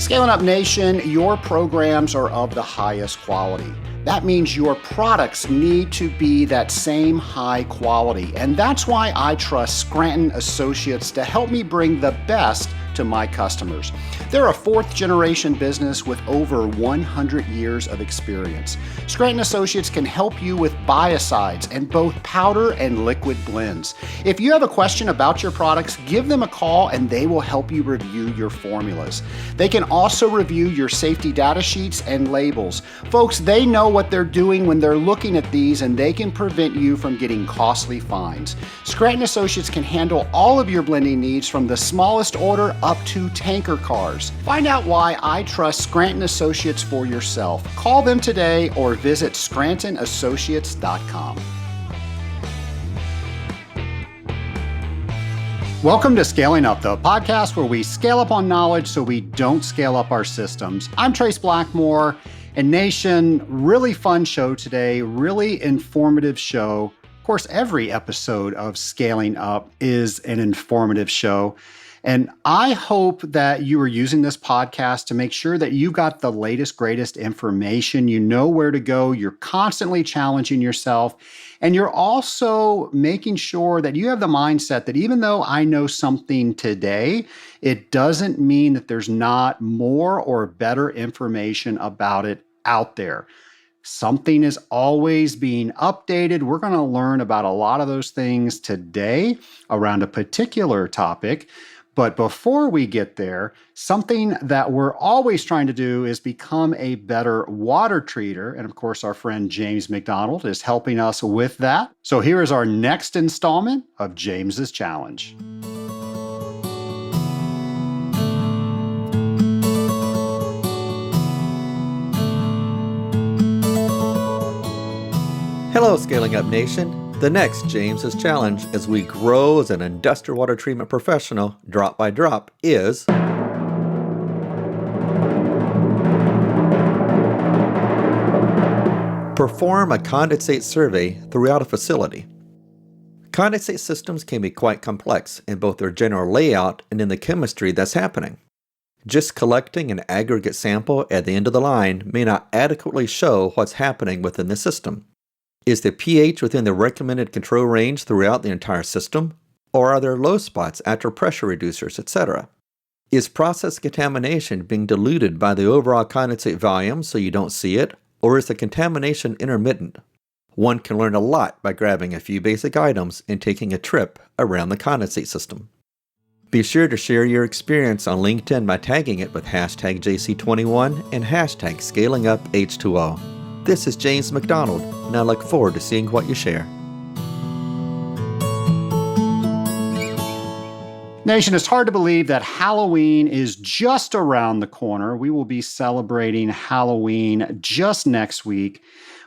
Scaling Up Nation, your programs are of the highest quality. That means your products need to be that same high quality. And that's why I trust Scranton Associates to help me bring the best to my customers. They're a fourth-generation business with over 100 years of experience. Scranton Associates can help you with biocides and both powder and liquid blends. If you have a question about your products, give them a call and they will help you review your formulas. They can also review your safety data sheets and labels. Folks, they know what they're doing when they're looking at these, and they can prevent you from getting costly fines. Scranton Associates can handle all of your blending needs from the smallest order up to tanker cars. Find out why I trust Scranton Associates for yourself. Call them today or visit scrantonassociates.com. Welcome to Scaling Up, the podcast where we scale up on knowledge so we don't scale up our systems. I'm Trace Blackmore, and Nation, really fun show today, really informative show. Of course, every episode of Scaling Up is an informative show. And I hope that you are using this podcast to make sure that you got the latest, greatest information. You know where to go. You're constantly challenging yourself. And you're also making sure that you have the mindset that even though I know something today, it doesn't mean that there's not more or better information about it out there. Something is always being updated. We're going to learn about a lot of those things today around a particular topic. But before we get there, something that we're always trying to do is become a better water treater. And of course, our friend James McDonald is helping us with that. So here is our next installment of James's Challenge. Hello, Scaling Up Nation. The next James's Challenge as we grow as an industrial water treatment professional, drop by drop, is perform a condensate survey throughout a facility. Condensate systems can be quite complex in both their general layout and in the chemistry that's happening. Just collecting an aggregate sample at the end of the line may not adequately show what's happening within the system. Is the pH within the recommended control range throughout the entire system? Or are there low spots after pressure reducers, etc.? Is process contamination being diluted by the overall condensate volume so you don't see it? Or is the contamination intermittent? One can learn a lot by grabbing a few basic items and taking a trip around the condensate system. Be sure to share your experience on LinkedIn by tagging it with hashtag JC21 and hashtag ScalingUpH2O. This is James McDonald, and I look forward to seeing what you share. Nation, it's hard to believe that Halloween is just around the corner. We will be celebrating Halloween just next week.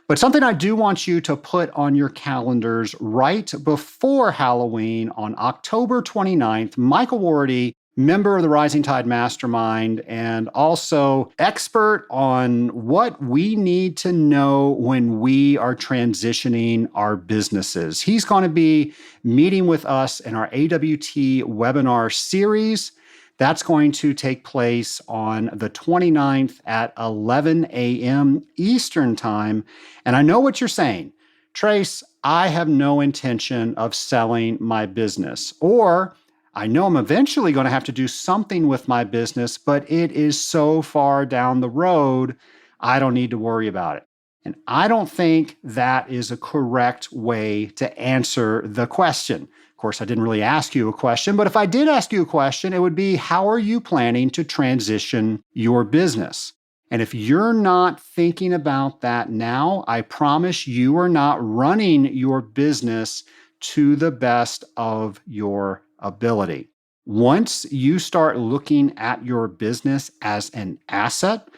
But something I do want you to put on your calendars right before Halloween on October 29th, Michael Wardy, member of the Rising Tide Mastermind, and also expert on what we need to know when we are transitioning our businesses. He's going to be meeting with us in our AWT webinar series. That's going to take place on the 29th at 11 a.m. Eastern Time. And I know what you're saying. Trace, I have no intention of selling my business. Or I know I'm eventually going to have to do something with my business, but it is so far down the road, I don't need to worry about it. And I don't think that is a correct way to answer the question. Of course, I didn't really ask you a question, but if I did ask you a question, it would be, how are you planning to transition your business? And if you're not thinking about that now, I promise you are not running your business to the best of your ability. Once you start looking at your business as an asset,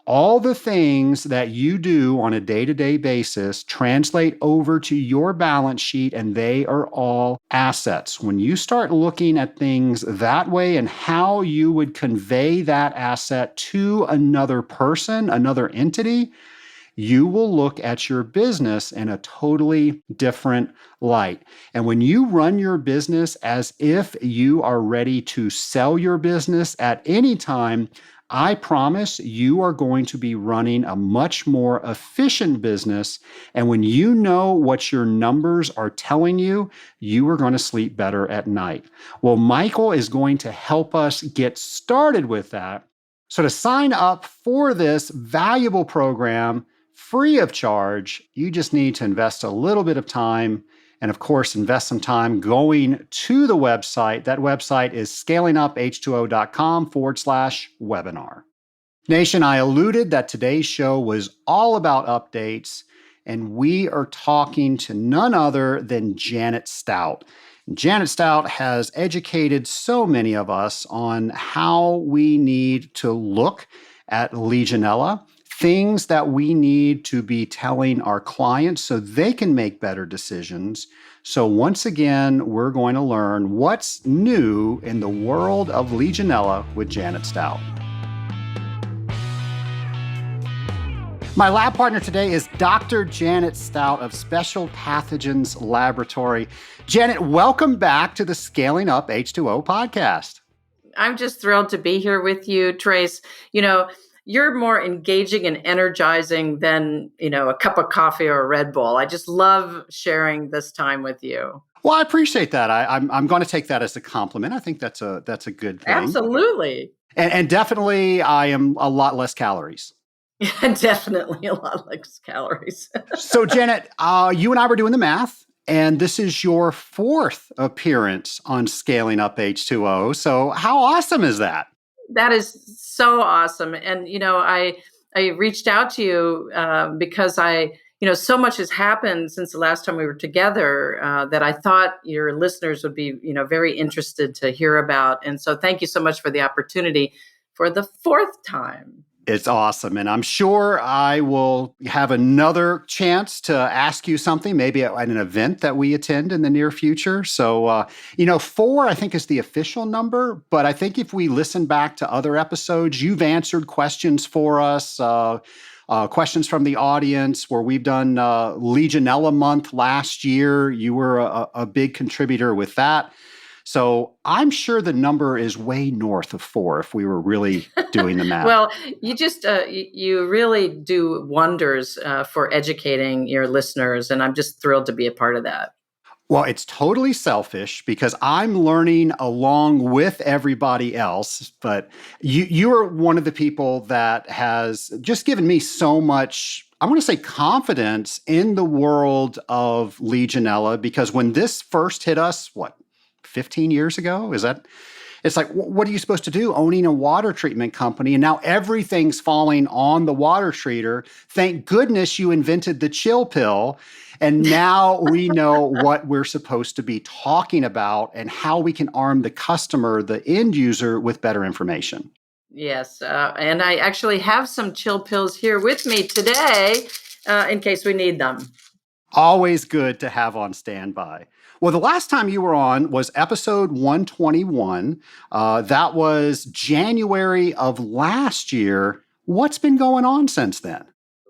all the things that you do on a day-to-day basis translate over to your balance sheet, and they are all assets. When you start looking at things that way and how you would convey that asset to another person, another entity, you will look at your business in a totally different light. And when you run your business as if you are ready to sell your business at any time, I promise you are going to be running a much more efficient business. And when you know what your numbers are telling you, you are going to sleep better at night. Well, Michael is going to help us get started with that. So to sign up for this valuable program free of charge, you just need to invest a little bit of time and of course, invest some time going to the website. That website is scalinguph2o.com/webinar. Nation, I alluded that today's show was all about updates, and we are talking to none other than Janet Stout. Janet Stout has educated so many of us on how we need to look at Legionella, things that we need to be telling our clients so they can make better decisions. So once again, we're going to learn what's new in the world of Legionella with Janet Stout. My lab partner today is Dr. Janet Stout of Special Pathogens Laboratory. Janet, welcome back to the Scaling Up H2O podcast. I'm just thrilled to be here with you, Trace. You know, you're more engaging and energizing than, a cup of coffee or a Red Bull. I just love sharing this time with you. Well, I appreciate that. I'm going to take that as a compliment. I think that's a good thing. Absolutely. And definitely, I am a lot less calories. Definitely a lot less calories. So, Janet, you and I were doing the math, and this is your fourth appearance on Scaling Up H2O. So how awesome is that? That is so awesome. And, I reached out to you because so much has happened since the last time we were together that I thought your listeners would be, very interested to hear about. And so thank you so much for the opportunity for the fourth time. It's awesome. And I'm sure I will have another chance to ask you something, maybe at an event that we attend in the near future. So, 4, I think, is the official number. But I think if we listen back to other episodes, you've answered questions for us, questions from the audience where we've done Legionella month last year. You were a big contributor with that. So I'm sure the number is way north of 4 if we were really doing the math. Well, you just, you really do wonders for educating your listeners. And I'm just thrilled to be a part of that. Well, it's totally selfish because I'm learning along with everybody else. But you are one of the people that has just given me so much, I want to say, confidence in the world of Legionella. Because when this first hit us, 15 years ago? It's like, what are you supposed to do owning a water treatment company? And now everything's falling on the water treater. Thank goodness you invented the chill pill. And now we know what we're supposed to be talking about and how we can arm the customer, the end user, with better information. Yes. And I actually have some chill pills here with me today in case we need them. Always good to have on standby. Well, the last time you were on was episode 121. That was January of last year. What's been going on since then?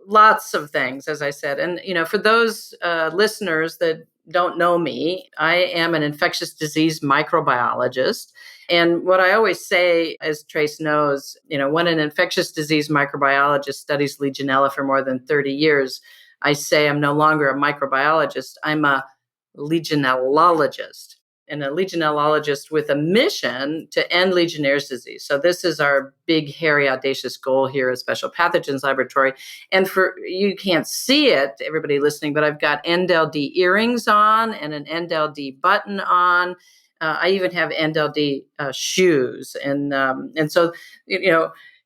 Lots of things, as I said. And, for those listeners that don't know me, I am an infectious disease microbiologist. And what I always say, as Trace knows, when an infectious disease microbiologist studies Legionella for more than 30 years, I say I'm no longer a microbiologist. I'm a Legionellologist, and a Legionellologist with a mission to end Legionnaire's disease. So this is our big, hairy, audacious goal here at Special Pathogens Laboratory. And you can't see it, everybody listening, but I've got NLD earrings on and an NLD button on. I even have NLD shoes. And so,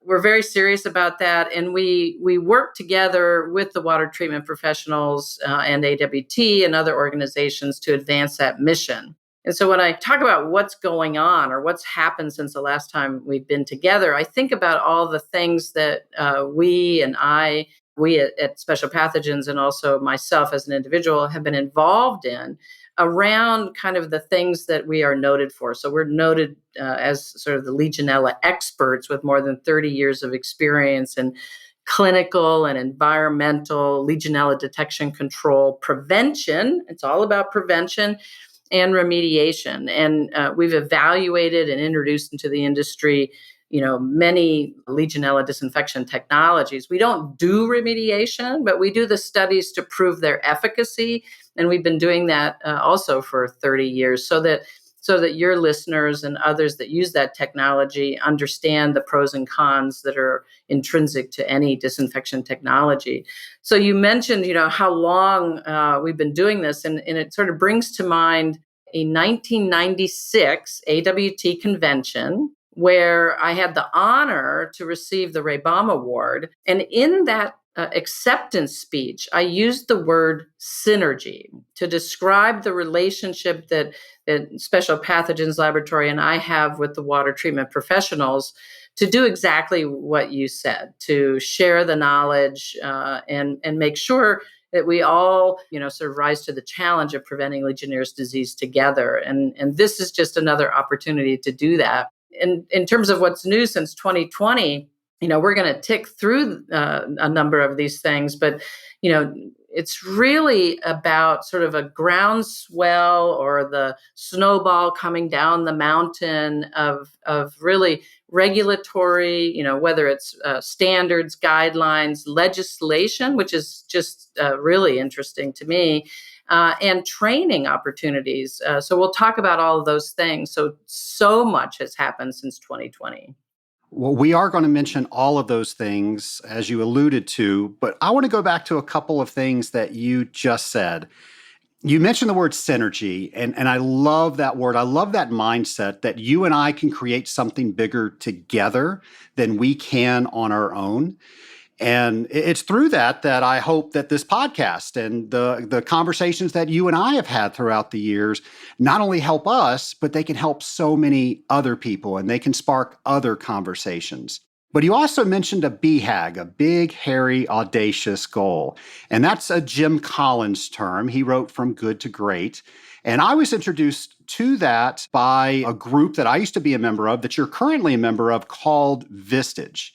we're very serious about that, and we work together with the water treatment professionals and AWT and other organizations to advance that mission. And so when I talk about what's going on or what's happened since the last time we've been together, I think about all the things that we at Special Pathogens and also myself as an individual have been involved in around kind of the things that we are noted for. So we're noted as sort of the Legionella experts with more than 30 years of experience in clinical and environmental Legionella detection, control, prevention. It's all about prevention and remediation. And we've evaluated and introduced into the industry, many Legionella disinfection technologies. We don't do remediation, but we do the studies to prove their efficacy. And we've been doing that also for 30 years so that your listeners and others that use that technology understand the pros and cons that are intrinsic to any disinfection technology. So you mentioned, how long we've been doing this, and it sort of brings to mind a 1996 AWT convention where I had the honor to receive the Raybom Award. And in that acceptance speech, I used the word synergy to describe the relationship that Special Pathogens Laboratory and I have with the water treatment professionals to do exactly what you said, to share the knowledge and make sure that we all, sort of rise to the challenge of preventing Legionnaire's disease together. And this is just another opportunity to do that. And in terms of what's new since 2020, we're going to tick through a number of these things, but, it's really about sort of a groundswell or the snowball coming down the mountain of really regulatory, whether it's standards, guidelines, legislation, which is just really interesting to me, and training opportunities. So we'll talk about all of those things. So much has happened since 2020. Well, we are going to mention all of those things, as you alluded to, but I want to go back to a couple of things that you just said. You mentioned the word synergy, and I love that word. I love that mindset that you and I can create something bigger together than we can on our own. And it's through that I hope that this podcast and the conversations that you and I have had throughout the years not only help us, but they can help so many other people and they can spark other conversations. But you also mentioned a BHAG, a big, hairy, audacious goal. And that's a Jim Collins term. He wrote From Good to Great. And I was introduced to that by a group that I used to be a member of, that you're currently a member of, called Vistage.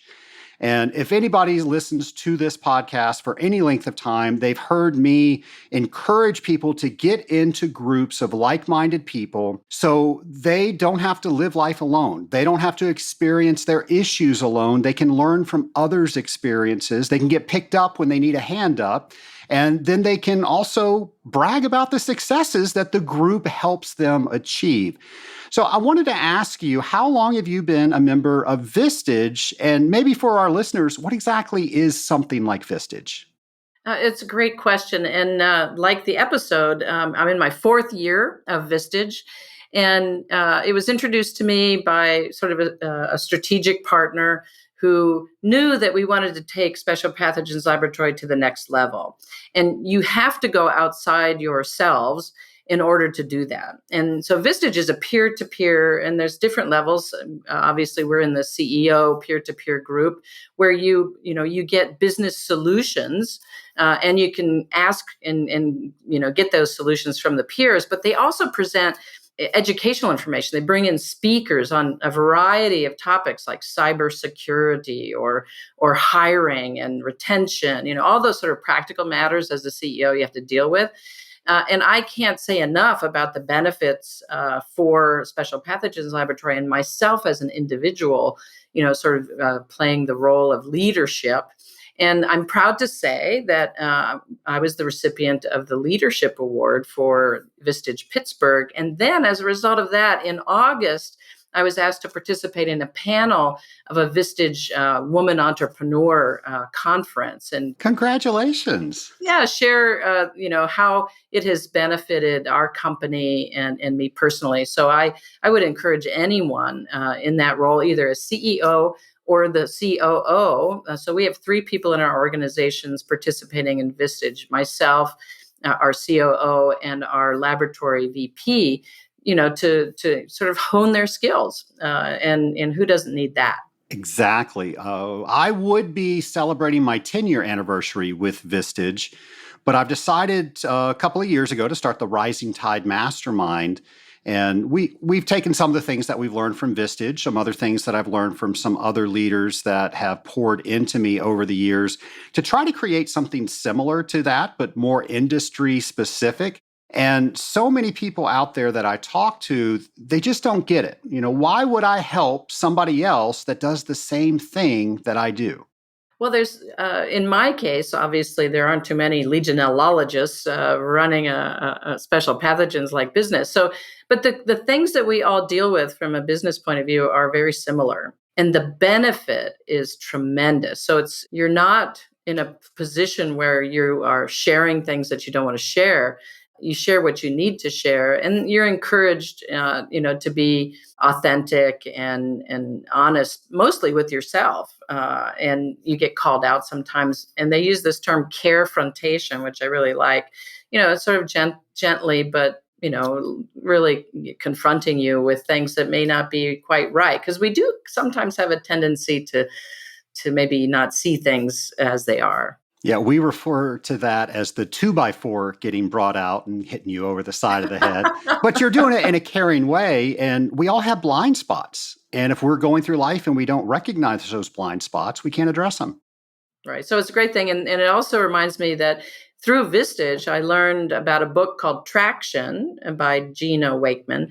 And if anybody listens to this podcast for any length of time, they've heard me encourage people to get into groups of like-minded people so they don't have to live life alone. They don't have to experience their issues alone. They can learn from others' experiences. They can get picked up when they need a hand up. And then they can also brag about the successes that the group helps them achieve. So I wanted to ask you, how long have you been a member of Vistage? And maybe for our listeners, what exactly is something like Vistage? It's a great question. And like the episode, I'm in my 4th year of Vistage. And it was introduced to me by sort of a strategic partner who knew that we wanted to take Special Pathogens Laboratory to the next level. And you have to go outside yourselves in order to do that. And so Vistage is a peer-to-peer, and there's different levels. Obviously, we're in the CEO peer-to-peer group where you get business solutions, and you can ask and get those solutions from the peers. But they also present educational information. They bring in speakers on a variety of topics like cybersecurity or hiring and retention. All those sort of practical matters as a CEO you have to deal with. And I can't say enough about the benefits for Special Pathogens Laboratory and myself as an individual, sort of playing the role of leadership. And I'm proud to say that I was the recipient of the Leadership Award for Vistage Pittsburgh. And then as a result of that, in August, I was asked to participate in a panel of a Vistage woman entrepreneur conference. And Congratulations. yeah, share, how it has benefited our company and me personally. So I would encourage anyone in that role, either as CEO or the COO. So we have 3 people in our organizations participating in Vistage, myself, our COO, and our laboratory VP, to sort of hone their skills. And who doesn't need that? Exactly. I would be celebrating my 10-year anniversary with Vistage, but I've decided a couple of years ago to start the Rising Tide Mastermind. And we've taken some of the things that we've learned from Vistage, some other things that I've learned from some other leaders that have poured into me over the years to try to create something similar to that, but more industry specific. And so many people out there that I talk to, they just don't get it. Why would I help somebody else that does the same thing that I do? Well, there's, in my case, obviously, there aren't too many Legionellologists running a special pathogens like business. So, but the things that we all deal with from a business point of view are very similar. And the benefit is tremendous. So you're not in a position where you are sharing things that you don't want to share. You share what you need to share, and you're encouraged, to be authentic and honest, mostly with yourself. And you get called out sometimes, and they use this term carefrontation, which I really like. It's sort of gently, but really confronting you with things that may not be quite right, because we do sometimes have a tendency to maybe not see things as they are. Yeah, we refer to that as the 2x4 getting brought out and hitting you over the side of the head. But you're doing it in a caring way, and we all have blind spots. And if we're going through life and we don't recognize those blind spots, we can't address them. Right. So it's a great thing. And it also reminds me that through Vistage, I learned about a book called Traction by Gina Wakeman,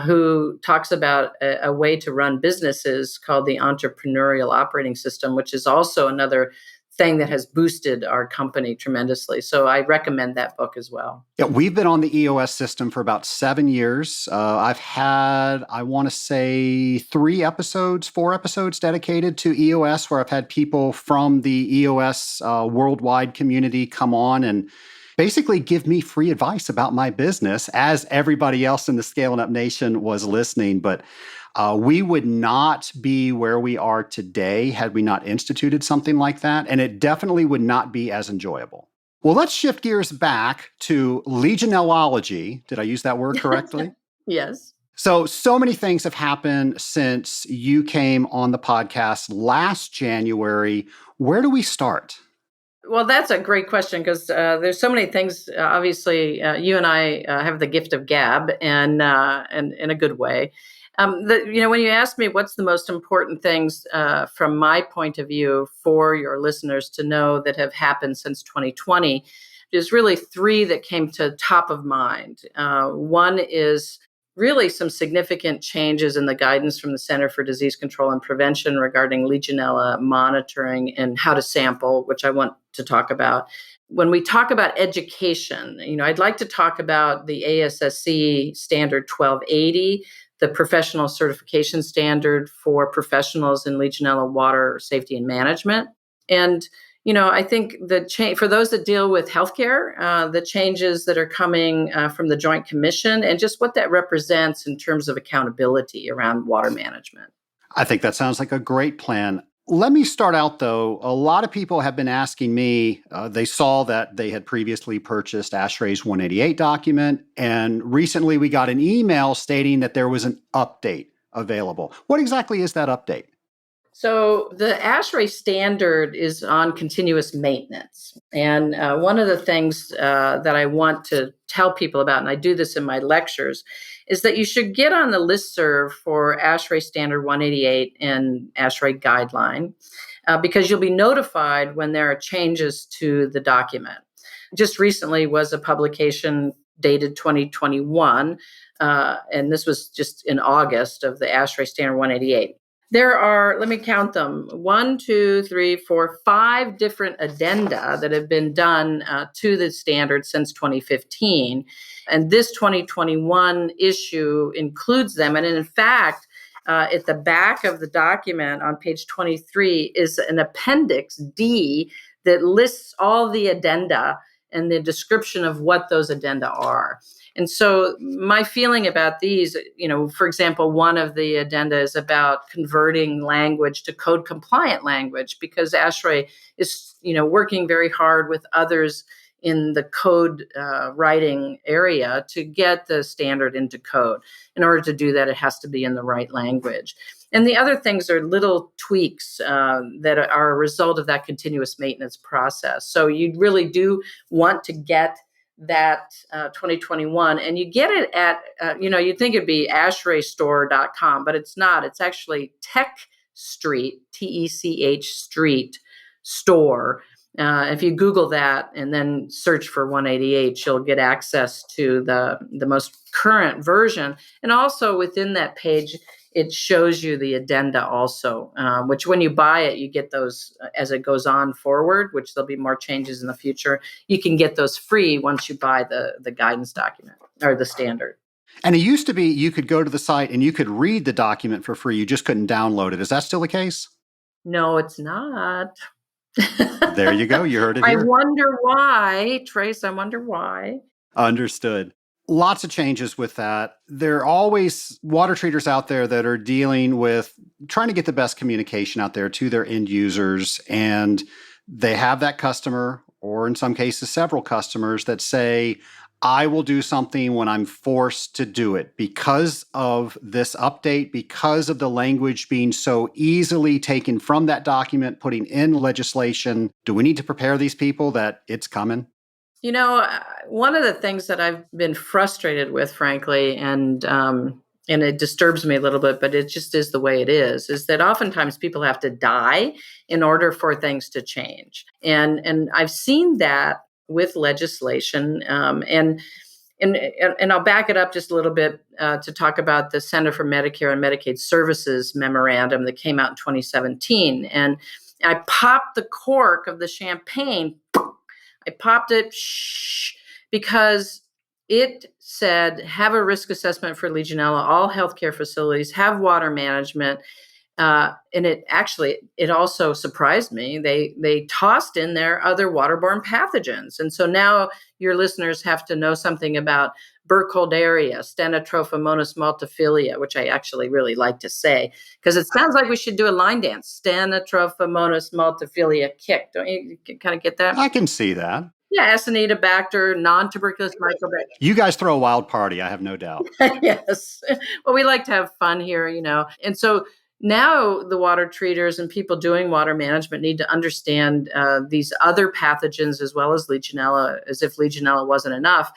who talks about a way to run businesses called the Entrepreneurial Operating System, which is also another thing that has boosted our company tremendously. So I recommend that book as well. Yeah, we've been on the EOS system for about 7 years. I've had, I want to say, 4 episodes dedicated to EOS, where I've had people from the EOS worldwide community come on and basically give me free advice about my business as everybody else in the Scaling Up Nation was listening. But we would not be where we are today had we not instituted something like that. And it definitely would not be as enjoyable. Well, let's shift gears back to Legionellology. Did I use that word correctly? Yes. So many things have happened since you came on the podcast last January. Where do we start? Well, that's a great question, because there's so many things. Obviously, you and I have the gift of gab, and in a good way. When you ask me what's the most important things from my point of view for your listeners to know that have happened since 2020, there's really 3 that came to top of mind. One is really some significant changes in the guidance from the Center for Disease Control and Prevention regarding Legionella monitoring and how to sample, which I want to talk about. When we talk about education, I'd like to talk about the ASSC Standard 1280, the professional certification standard for professionals in Legionella water safety and management. And, I think for those that deal with healthcare, the changes that are coming from the Joint Commission and just what that represents in terms of accountability around water management. I think that sounds like a great plan. Let me start out, though. A lot of people have been asking me, they saw that they had previously purchased ASHRAE's 188 document, and recently we got an email stating that there was an update available. What exactly is that update? So the ASHRAE Standard is on continuous maintenance. And one of the things that I want to tell people about, and I do this in my lectures, is that you should get on the listserv for ASHRAE Standard 188 and ASHRAE Guideline, because you'll be notified when there are changes to the document. Just recently was a publication dated 2021, and this was just in August, of the ASHRAE Standard 188. There are, let me count them, 1, 2, 3, 4, 5 different addenda that have been done to the standard since 2015. And this 2021 issue includes them. And in fact, at the back of the document on page 23 is an Appendix D that lists all the addenda and the description of what those addenda are. And so my feeling about these, for example, one of the addenda is about converting language to code compliant language, because ASHRAE is, working very hard with others in the code writing area to get the standard into code. In order to do that, it has to be in the right language. And the other things are little tweaks that are a result of that continuous maintenance process. So you really do want to get that 2021, and you get it at, you'd think it'd be ASHRAEstore.com, but it's not. It's actually Tech Street, TECH Street store. If you Google that and then search for 188, you'll get access to the most current version. And also within that page, it shows you the addenda also, which when you buy it, you get those as it goes on forward, which there'll be more changes in the future. You can get those free once you buy the guidance document or the standard. And it used to be you could go to the site and you could read the document for free. You just couldn't download it. Is that still the case? No, it's not. There you go. You heard it here. I wonder why, Trace. I wonder why. Understood. Lots of changes with that. There are always water treaters out there that are dealing with trying to get the best communication out there to their end users. And they have that customer, or in some cases, several customers that say, I will do something when I'm forced to do it because of this update, because of the language being so easily taken from that document, putting in legislation. Do we need to prepare these people that it's coming? You know, one of the things that I've been frustrated with, frankly, and it disturbs me a little bit, but it just is the way it is that oftentimes people have to die in order for things to change. And I've seen that with legislation. And I'll back it up just a little bit to talk about the Center for Medicare and Medicaid Services memorandum that came out in 2017. And I popped the cork of the champagne. I popped it because it said, have a risk assessment for Legionella, all healthcare facilities, have water management. And it also surprised me. They tossed in there other waterborne pathogens. And so now your listeners have to know something about Burkholderia, Stenotrophomonas multifida, which I actually really like to say, because it sounds like we should do a line dance. Stenotrophomonas multifida kick. Don't you kind of get that? I can see that. Yeah, Acinetobacter, non-tuberculous microbiologist. You guys throw a wild party, I have no doubt. Yes. Well, we like to have fun here, And so now the water treaters and people doing water management need to understand these other pathogens as well as Legionella, as if Legionella wasn't enough.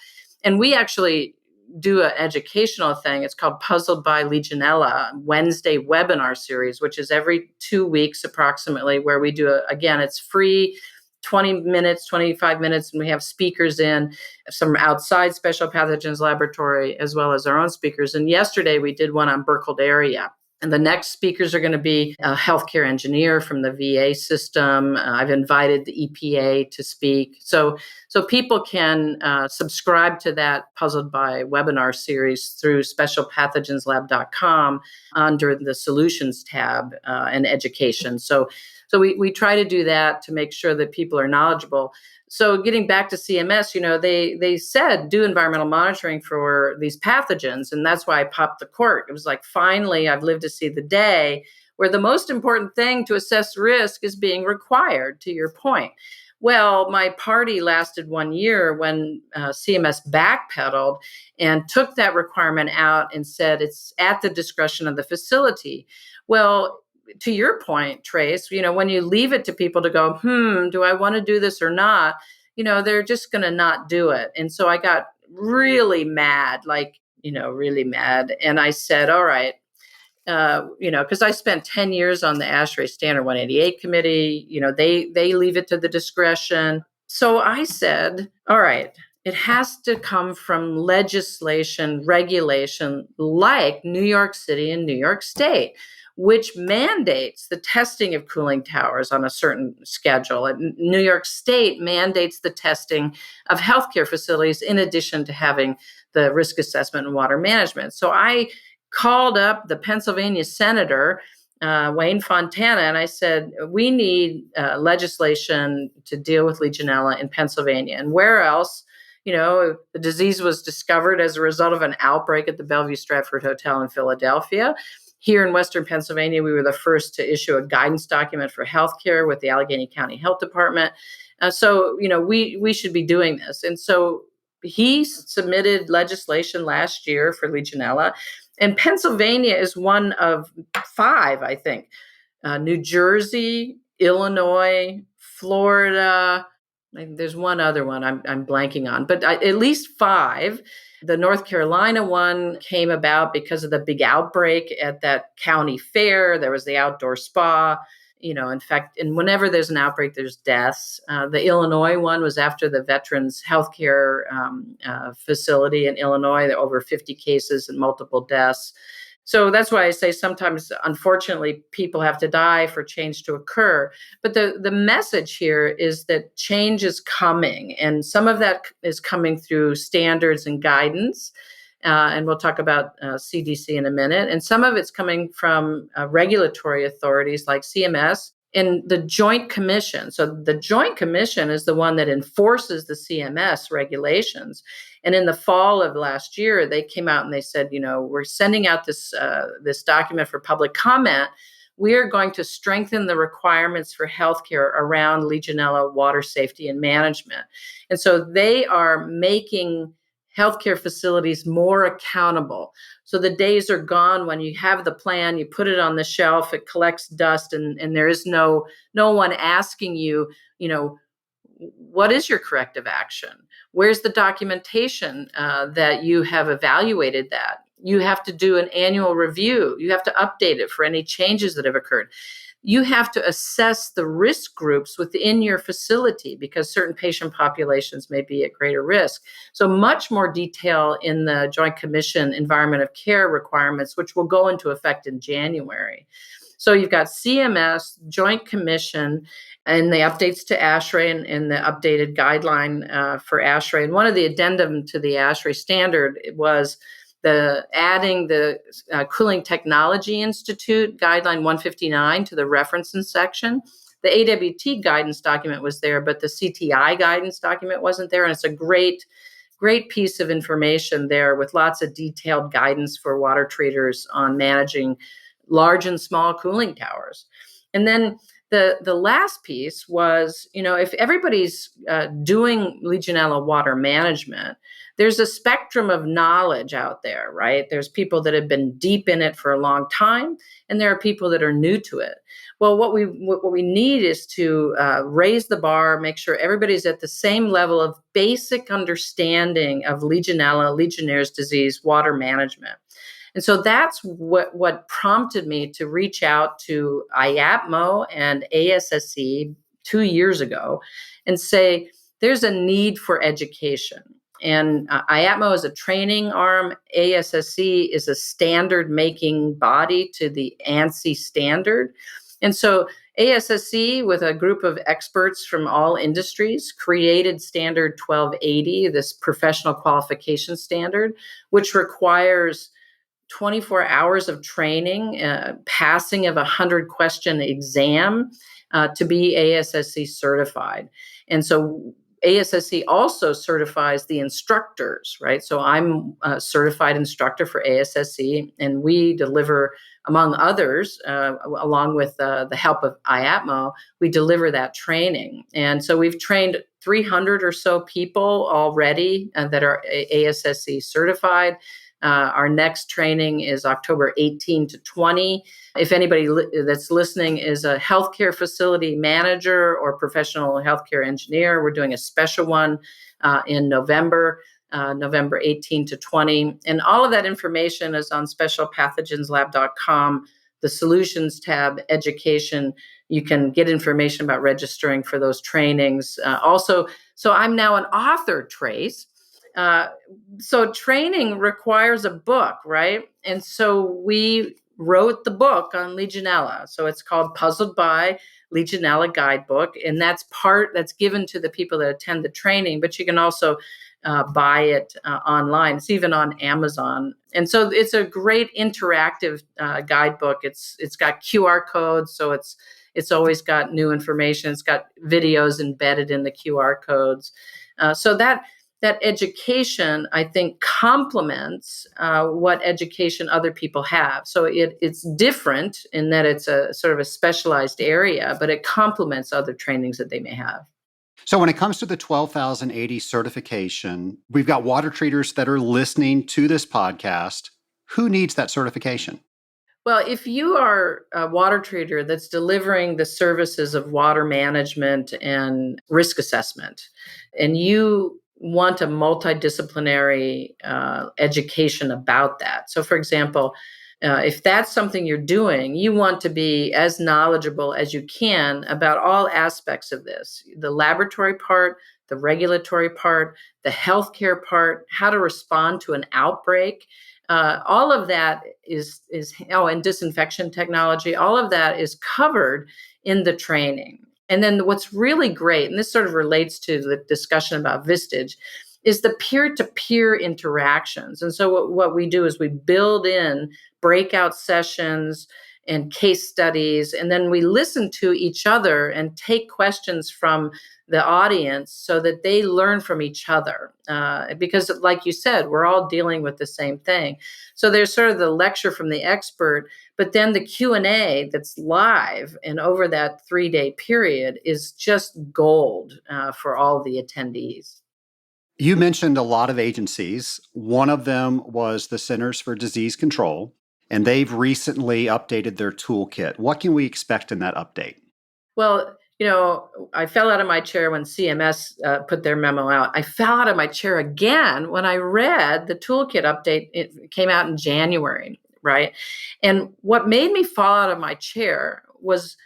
And we actually do an educational thing. It's called Puzzled by Legionella Wednesday webinar series, which is every 2 weeks approximately, where we do it's free, 20 minutes, 25 minutes, and we have speakers in, some outside Special Pathogens Laboratory, as well as our own speakers. And yesterday we did one on Burkholderia. And the next speakers are going to be a healthcare engineer from the VA system. I've invited the EPA to speak. So people can subscribe to that Puzzled by webinar series through specialpathogenslab.com under the Solutions tab and education. So we try to do that to make sure that people are knowledgeable. So getting back to CMS, they said do environmental monitoring for these pathogens. And that's why I popped the cork. It was like, finally, I've lived to see the day where the most important thing to assess risk is being required, to your point. Well, my party lasted 1 year when CMS backpedaled and took that requirement out and said it's at the discretion of the facility. Well, to your point, Trace, when you leave it to people to go, do I want to do this or not? They're just going to not do it. And so I got really mad, really mad. And I said, all right, because I spent 10 years on the ASHRAE Standard 188 committee, they leave it to the discretion. So I said, all right, it has to come from legislation, regulation like New York City and New York State, which mandates the testing of cooling towers on a certain schedule. And New York State mandates the testing of healthcare facilities in addition to having the risk assessment and water management. So I called up the Pennsylvania senator, Wayne Fontana, and I said, we need legislation to deal with Legionella in Pennsylvania. And where else? The disease was discovered as a result of an outbreak at the Bellevue Stratford Hotel in Philadelphia. Here in Western Pennsylvania, we were the first to issue a guidance document for healthcare with the Allegheny County Health Department. So we should be doing this. And so he submitted legislation last year for Legionella. And Pennsylvania is one of 5, I think. New Jersey, Illinois, Florida. There's one other one I'm blanking on, but at least 5. The North Carolina one came about because of the big outbreak at that county fair. There was the outdoor spa in fact, and whenever there's an outbreak, there's deaths. The Illinois one was after the Veterans Healthcare facility in Illinois. There were over 50 cases and multiple deaths. So that's why I say sometimes, unfortunately, people have to die for change to occur. But the message here is that change is coming, and some of that is coming through standards and guidance. And we'll talk about CDC in a minute. And some of it's coming from regulatory authorities like CMS and the Joint Commission. So the Joint Commission is the one that enforces the CMS regulations. And in the fall of last year, they came out and they said, we're sending out this document for public comment. We are going to strengthen the requirements for healthcare around Legionella water safety and management. And so they are making healthcare facilities more accountable. So the days are gone when you have the plan, you put it on the shelf, it collects dust, and there is no one asking you, what is your corrective action? Where's the documentation that you have evaluated that? You have to do an annual review. You have to update it for any changes that have occurred. You have to assess the risk groups within your facility because certain patient populations may be at greater risk. So much more detail in the Joint Commission Environment of Care requirements, which will go into effect in January. So you've got CMS, Joint Commission, and the updates to ASHRAE and the updated guideline for ASHRAE. And one of the addendum to the ASHRAE Standard was adding the Cooling Technology Institute Guideline 159 to the referencing section. The AWT guidance document was there, but the CTI guidance document wasn't there. And it's a great piece of information there with lots of detailed guidance for water treaters on managing large and small cooling towers. And then the last piece was, if everybody's doing Legionella water management, there's a spectrum of knowledge out there, right? There's people that have been deep in it for a long time, and there are people that are new to it. Well, what we need is to raise the bar, make sure everybody's at the same level of basic understanding of Legionella, Legionnaires disease, water management. And so that's what prompted me to reach out to IAPMO and ASSE 2 years ago and say, there's a need for education. And IAPMO is a training arm. ASSE is a standard-making body to the ANSI standard. And so ASSE, with a group of experts from all industries, created Standard 1280, this professional qualification standard, which requires 24 hours of training, passing of a 100-question exam to be ASSE certified. And so ASSE also certifies the instructors, right? So I'm a certified instructor for ASSE, and we deliver, among others, along with the help of IAPMO, we deliver that training. And so we've trained 300 or so people already that are ASSE certified. Our next training is October 18 to 20. If anybody that's listening is a healthcare facility manager or professional healthcare engineer, we're doing a special one in November 18 to 20. And all of that information is on specialpathogenslab.com, the solutions tab, education. You can get information about registering for those trainings. Also, so I'm now an author, Trace. So training requires a book, right? And so we wrote the book on Legionella. So it's called Puzzled by Legionella Guidebook. And that's given to the people that attend the training, but you can also buy it online. It's even on Amazon. And so it's a great interactive guidebook. It's got QR codes. So it's always got new information. It's got videos embedded in the QR codes. So that education, I think, complements what education other people have. So it's different in that it's a sort of a specialized area, but it complements other trainings that they may have. So when it comes to the 12,080 certification, we've got water treaters that are listening to this podcast. Who needs that certification? Well, if you are a water treater that's delivering the services of water management and risk assessment, and you want a multidisciplinary education about that. So, for example, If that's something you're doing, you want to be as knowledgeable as you can about all aspects of this, the laboratory part, the regulatory part, the healthcare part, how to respond to an outbreak. All of that and disinfection technology, all of that is covered in the training. And then what's really great, and this sort of relates to the discussion about Vistage, is the peer-to-peer interactions. And so what we do is we build in breakout sessions and case studies, and then we listen to each other and take questions from the audience so that they learn from each other. Because like you said, we're all dealing with the same thing. So there's sort of the lecture from the expert, but then the Q&A that's live and over that 3-day period is just gold for all the attendees. You mentioned a lot of agencies. One of them was the Centers for Disease Control, and they've recently updated their toolkit. What can we expect in that update? Well, I fell out of my chair when CMS put their memo out. I fell out of my chair again when I read the toolkit update. It came out in January, right? And what made me fall out of my chair was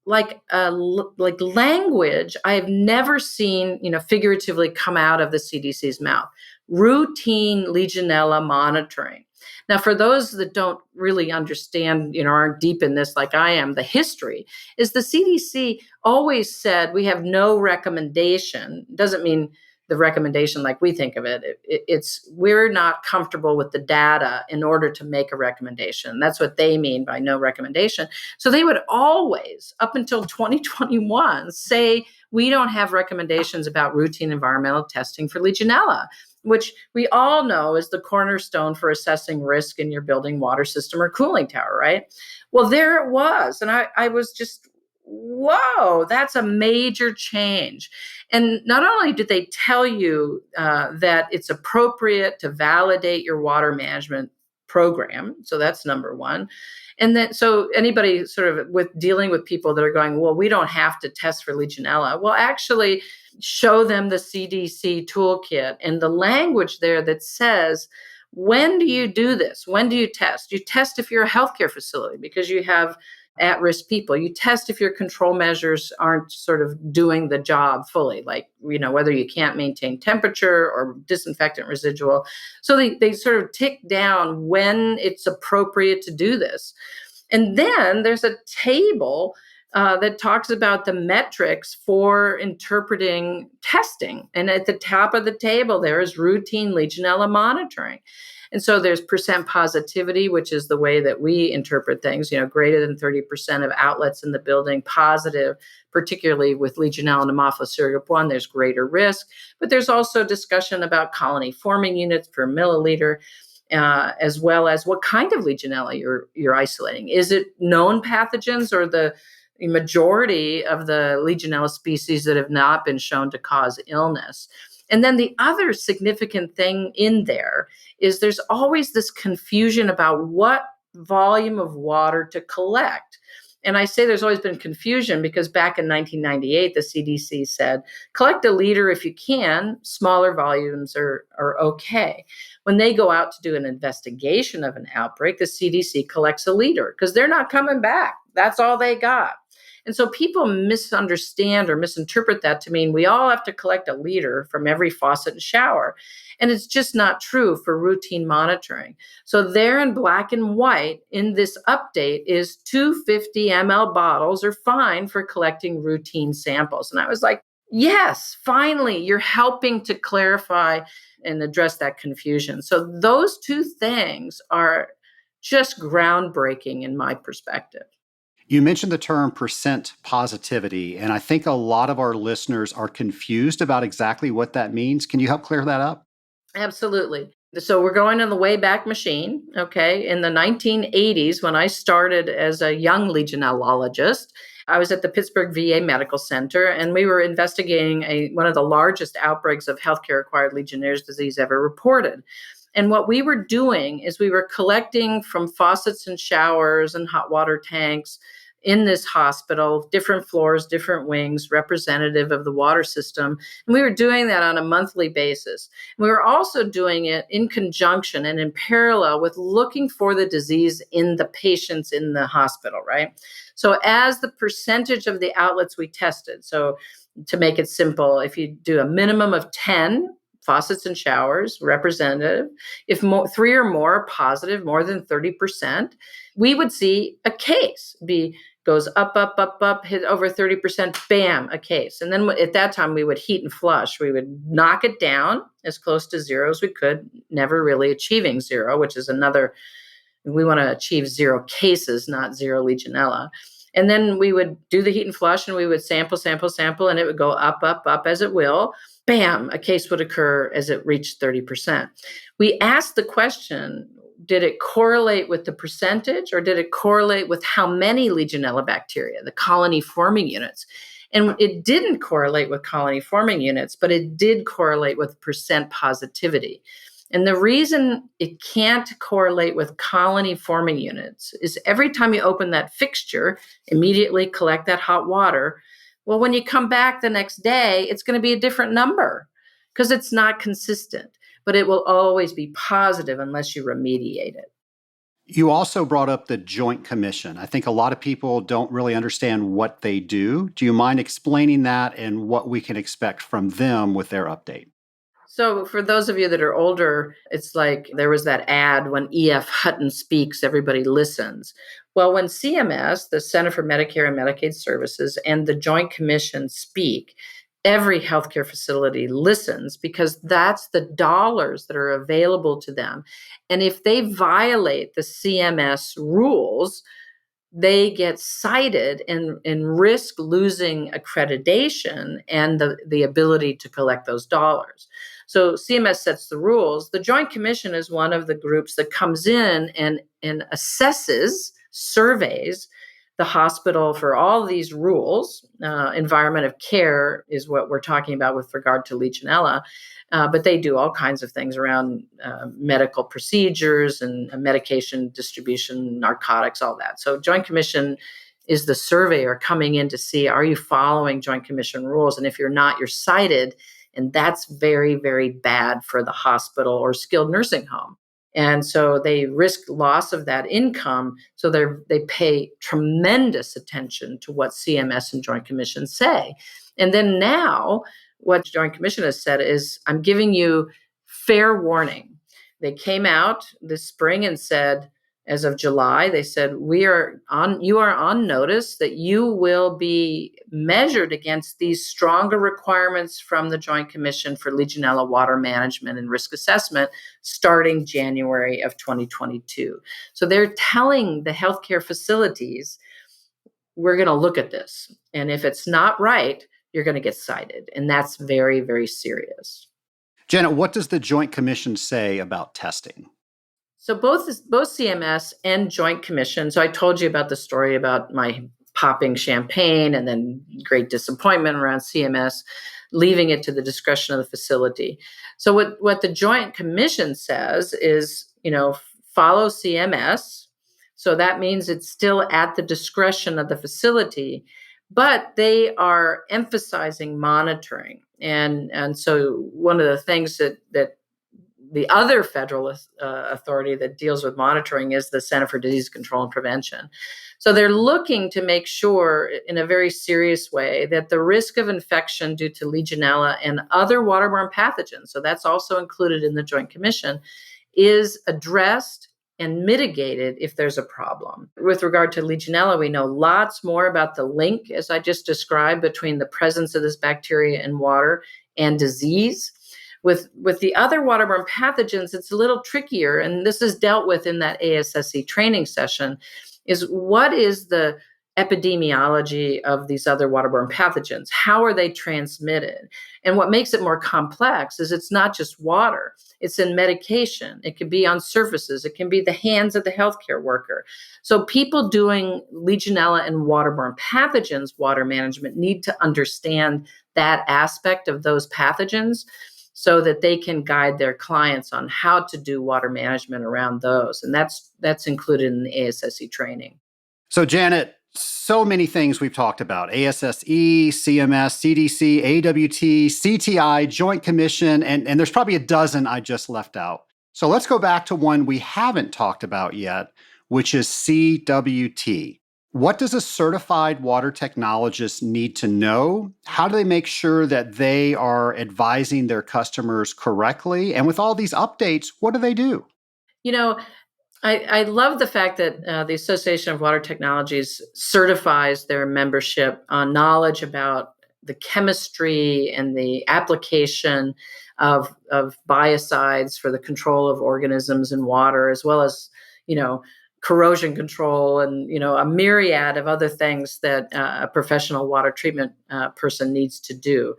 like language I have never seen, figuratively come out of the CDC's mouth. Routine Legionella monitoring. Now, for those that don't really understand, aren't deep in this like I am, the history is the CDC always said we have no recommendation. Doesn't mean the recommendation like we think of it. It's we're not comfortable with the data in order to make a recommendation. That's what they mean by no recommendation. So they would always, up until 2021, say we don't have recommendations about routine environmental testing for Legionella, which we all know is the cornerstone for assessing risk in your building, water system, or cooling tower, right? Well, there it was. And I was just, whoa, that's a major change. And not only did they tell you that it's appropriate to validate your water management program, so that's number one. And then, so anybody sort of with dealing with people that are going, well, we don't have to test for Legionella. Well, actually show them the CDC toolkit and the language there that says, when do you do this? When do you test? You test if you're a healthcare facility because you have at-risk people. You test if your control measures aren't sort of doing the job fully, like, whether you can't maintain temperature or disinfectant residual. So they sort of tick down when it's appropriate to do this. And then there's a table that talks about the metrics for interpreting testing. And at the top of the table, there is routine Legionella monitoring. And so there's percent positivity, which is the way that we interpret things, greater than 30% of outlets in the building positive, particularly with Legionella pneumophilus serogroup 1, there's greater risk. But there's also discussion about colony forming units per milliliter, as well as what kind of Legionella you're isolating. Is it known pathogens or the majority of the Legionella species that have not been shown to cause illness? And then the other significant thing in there is there's always this confusion about what volume of water to collect. And I say there's always been confusion because back in 1998, the CDC said, collect a liter if you can, smaller volumes are okay. When they go out to do an investigation of an outbreak, the CDC collects a liter because they're not coming back. That's all they got. And so people misunderstand or misinterpret that to mean we all have to collect a liter from every faucet and shower. And it's just not true for routine monitoring. So there in black and white in this update is 250 ml bottles are fine for collecting routine samples. And I was like, yes, finally, you're helping to clarify and address that confusion. So those two things are just groundbreaking in my perspective. You mentioned the term percent positivity, and I think a lot of our listeners are confused about exactly what that means. Can you help clear that up? Absolutely. So we're going in the Wayback Machine, okay? In the 1980s, when I started as a young Legionellologist, I was at the Pittsburgh VA Medical Center, and we were investigating one of the largest outbreaks of healthcare-acquired Legionnaire's disease ever reported. And what we were doing is we were collecting from faucets and showers and hot water tanks in this hospital, different floors, different wings, representative of the water system. And we were doing that on a monthly basis. We were also doing it in conjunction and in parallel with looking for the disease in the patients in the hospital, right? So as the percentage of the outlets we tested, so to make it simple, if you do a minimum of 10 faucets and showers, representative, if 3 or more are positive, more than 30%, we would see a case goes up, up, up, up, hit over 30%, bam, a case. And then at that time, we would heat and flush. We would knock it down as close to zero as we could, never really achieving zero, which is we want to achieve 0 cases, not 0 Legionella. And then we would do the heat and flush, and we would sample, and it would go up, up, up as it will. Bam, a case would occur as it reached 30%. We asked the question, did it correlate with the percentage, or did it correlate with how many Legionella bacteria, the colony forming units? And it didn't correlate with colony forming units, but it did correlate with percent positivity. And the reason it can't correlate with colony forming units is every time you open that fixture, immediately collect that hot water. Well, when you come back the next day, it's going to be a different number because it's not consistent, but it will always be positive unless you remediate it. You also brought up the Joint Commission. I think a lot of people don't really understand what they do. Do you mind explaining that and what we can expect from them with their update? So for those of you that are older, it's like there was that ad, when E.F. Hutton speaks, everybody listens. Well, when CMS, the Center for Medicare and Medicaid Services, and the Joint Commission speak, every healthcare facility listens because that's the dollars that are available to them. And if they violate the CMS rules, they get cited and risk losing accreditation and the ability to collect those dollars. So CMS sets the rules. The Joint Commission is one of the groups that comes in and assesses, surveys the hospital for all these rules. Environment of care is what we're talking about with regard to Legionella. But they do all kinds of things around medical procedures and medication distribution, narcotics, all that. So Joint Commission is the surveyor coming in to see, are you following Joint Commission rules? And if you're not, you're cited. And that's very, very bad for the hospital or skilled nursing home. And so they risk loss of that income. So they pay tremendous attention to what CMS and Joint Commission say. And then now, what Joint Commission has said is, I'm giving you fair warning. They came out this spring and said, as of July, they said, you are on notice that you will be measured against these stronger requirements from the Joint Commission for Legionella water management and risk assessment starting January of 2022. So they're telling the healthcare facilities, we're going to look at this. And if it's not right, you're going to get cited. And that's very, very serious. Janet, what does the Joint Commission say about testing? So both CMS and Joint Commission, so I told you about the story about my popping champagne and then great disappointment around CMS, leaving it to the discretion of the facility. So what the Joint Commission says is, follow CMS. So that means it's still at the discretion of the facility, but they are emphasizing monitoring. And so one of the things that the other federal authority that deals with monitoring is the Center for Disease Control and Prevention. So they're looking to make sure in a very serious way that the risk of infection due to Legionella and other waterborne pathogens, so that's also included in the Joint Commission, is addressed and mitigated if there's a problem. With regard to Legionella, we know lots more about the link, as I just described, between the presence of this bacteria in water and disease. With the other waterborne pathogens, it's a little trickier, and this is dealt with in that ASSE training session, is what is the epidemiology of these other waterborne pathogens? How are they transmitted? And what makes it more complex is it's not just water. It's in medication. It can be on surfaces. It can be the hands of the healthcare worker. So people doing Legionella and waterborne pathogens water management need to understand that aspect of those pathogens so that they can guide their clients on how to do water management around those. And that's included in the ASSE training. So Janet, So many things we've talked about: ASSE, CMS, CDC, AWT, CTI, Joint Commission, and there's probably a dozen I just left out. So let's go back to one we haven't talked about yet, which is CWT. What does a certified water technologist need to know? How do they make sure that they are advising their customers correctly? And with all these updates, what do they do? You know, I love the fact that the Association of Water Technologies certifies their membership on knowledge about the chemistry and the application of biocides for the control of organisms in water, as well as, you know, corrosion control and, a myriad of other things that a professional water treatment person needs to do.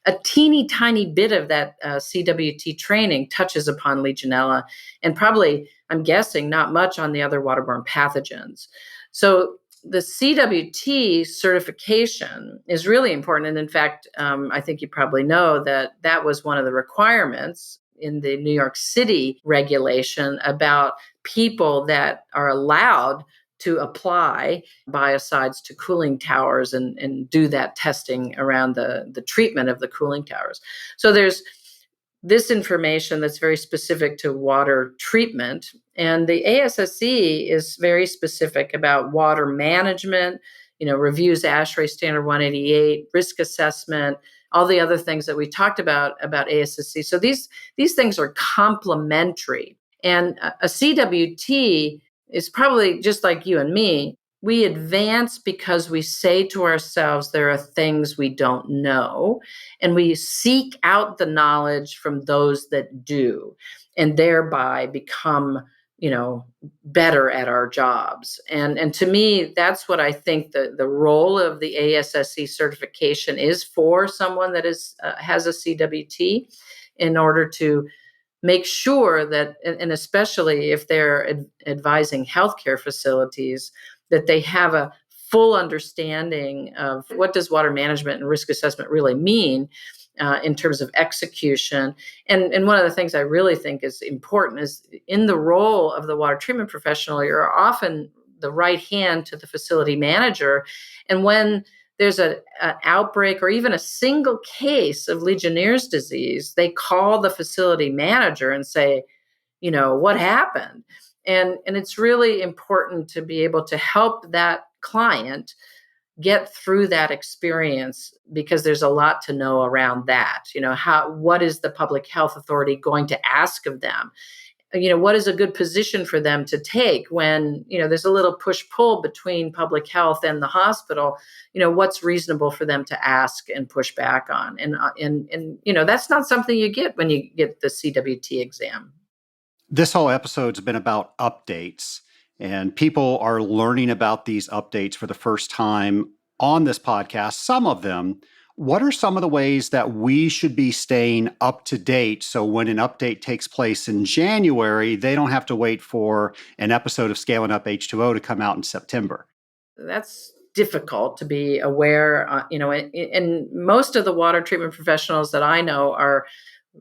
A teeny tiny bit of that CWT training touches upon Legionella, and probably, I'm guessing, not much on the other waterborne pathogens. So the CWT certification is really important. And in fact, I think you probably know that that was one of the requirements in the New York City regulation about people that are allowed to apply biocides to cooling towers and do that testing around the treatment of the cooling towers. So there's this information that's very specific to water treatment. And the ASSE is very specific about water management, reviews ASHRAE Standard 188, risk assessment, all the other things that we talked about ASSE. So these things are complementary. And a CWT is probably just like you and me. We advance because we say to ourselves, there are things we don't know, and we seek out the knowledge from those that do, and thereby become, better at our jobs. And to me, that's what I think the role of the ASSE certification is for someone that has a CWT, in order to make sure that, and especially if they're advising healthcare facilities, that they have a full understanding of what does water management and risk assessment really mean in terms of execution. And one of the things I really think is important is, in the role of the water treatment professional, you're often the right hand to the facility manager. And when there's an outbreak or even a single case of Legionnaire's disease, they call the facility manager and say, what happened? And it's really important to be able to help that client get through that experience, because there's a lot to know around that. What is the public health authority going to ask of them? What is a good position for them to take when, there's a little push-pull between public health and the hospital? What's reasonable for them to ask and push back on? And that's not something you get when you get the CWT exam. This whole episode's been about updates, and people are learning about these updates for the first time on this podcast, some of them. What are some of the ways that we should be staying up to date, so when an update takes place in January, they don't have to wait for an episode of Scaling Up H2O to come out in September? That's difficult to be aware. And most of the water treatment professionals that I know are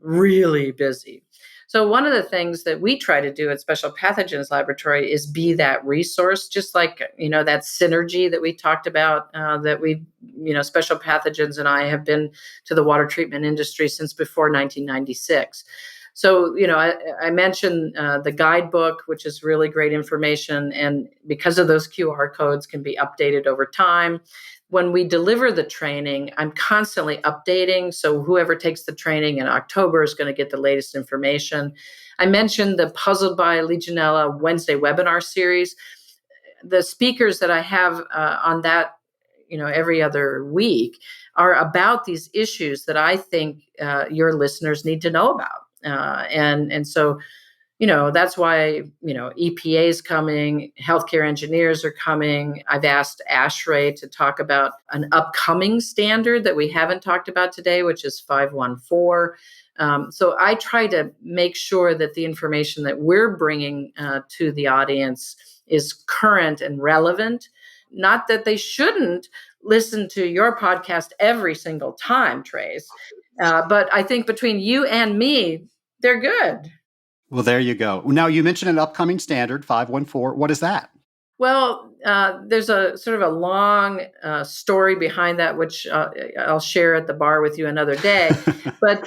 really busy. So one of the things that we try to do at Special Pathogens Laboratory is be that resource, just like, that synergy that we talked about, that we, Special Pathogens and I have been to the water treatment industry since before 1996. So, I mentioned the guidebook, which is really great information. And because of those QR codes, can be updated over time. When we deliver the training, I'm constantly updating. So whoever takes the training in October is going to get the latest information. I mentioned the Puzzled by Legionella Wednesday webinar series. The speakers that I have on that, every other week, are about these issues that I think your listeners need to know about. And so, that's why, EPA is coming, healthcare engineers are coming. I've asked ASHRAE to talk about an upcoming standard that we haven't talked about today, which is 514. So I try to make sure that the information that we're bringing to the audience is current and relevant. Not that they shouldn't listen to your podcast every single time, Trace, but I think between you and me, they're good. Well, there you go. Now, you mentioned an upcoming standard, 514. What is that? Well, there's a sort of a long story behind that, which I'll share at the bar with you another day. But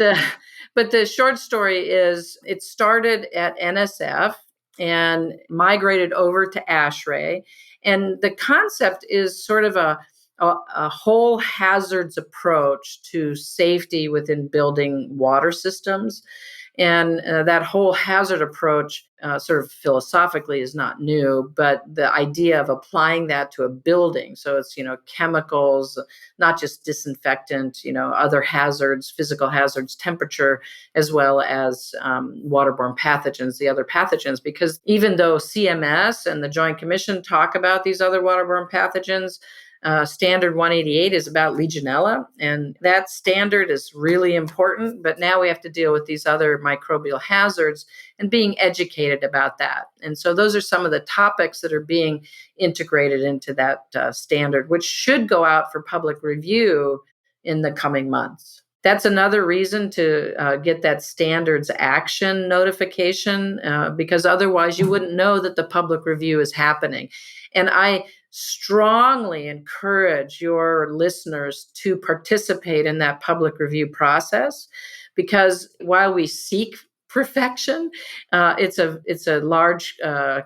the short story is it started at NSF and migrated over to ASHRAE, and the concept is sort of a whole hazards approach to safety within building water systems. And that whole hazard approach, sort of philosophically, is not new, but the idea of applying that to a building. So it's, chemicals, not just disinfectant, other hazards, physical hazards, temperature, as well as waterborne pathogens, the other pathogens. Because even though CMS and the Joint Commission talk about these other waterborne pathogens, Standard 188 is about Legionella, and that standard is really important. But now we have to deal with these other microbial hazards and being educated about that. And so those are some of the topics that are being integrated into that standard, which should go out for public review in the coming months. That's another reason to get that standards action notification, because otherwise you wouldn't know that the public review is happening. And I strongly encourage your listeners to participate in that public review process, because while we seek perfection, it's a large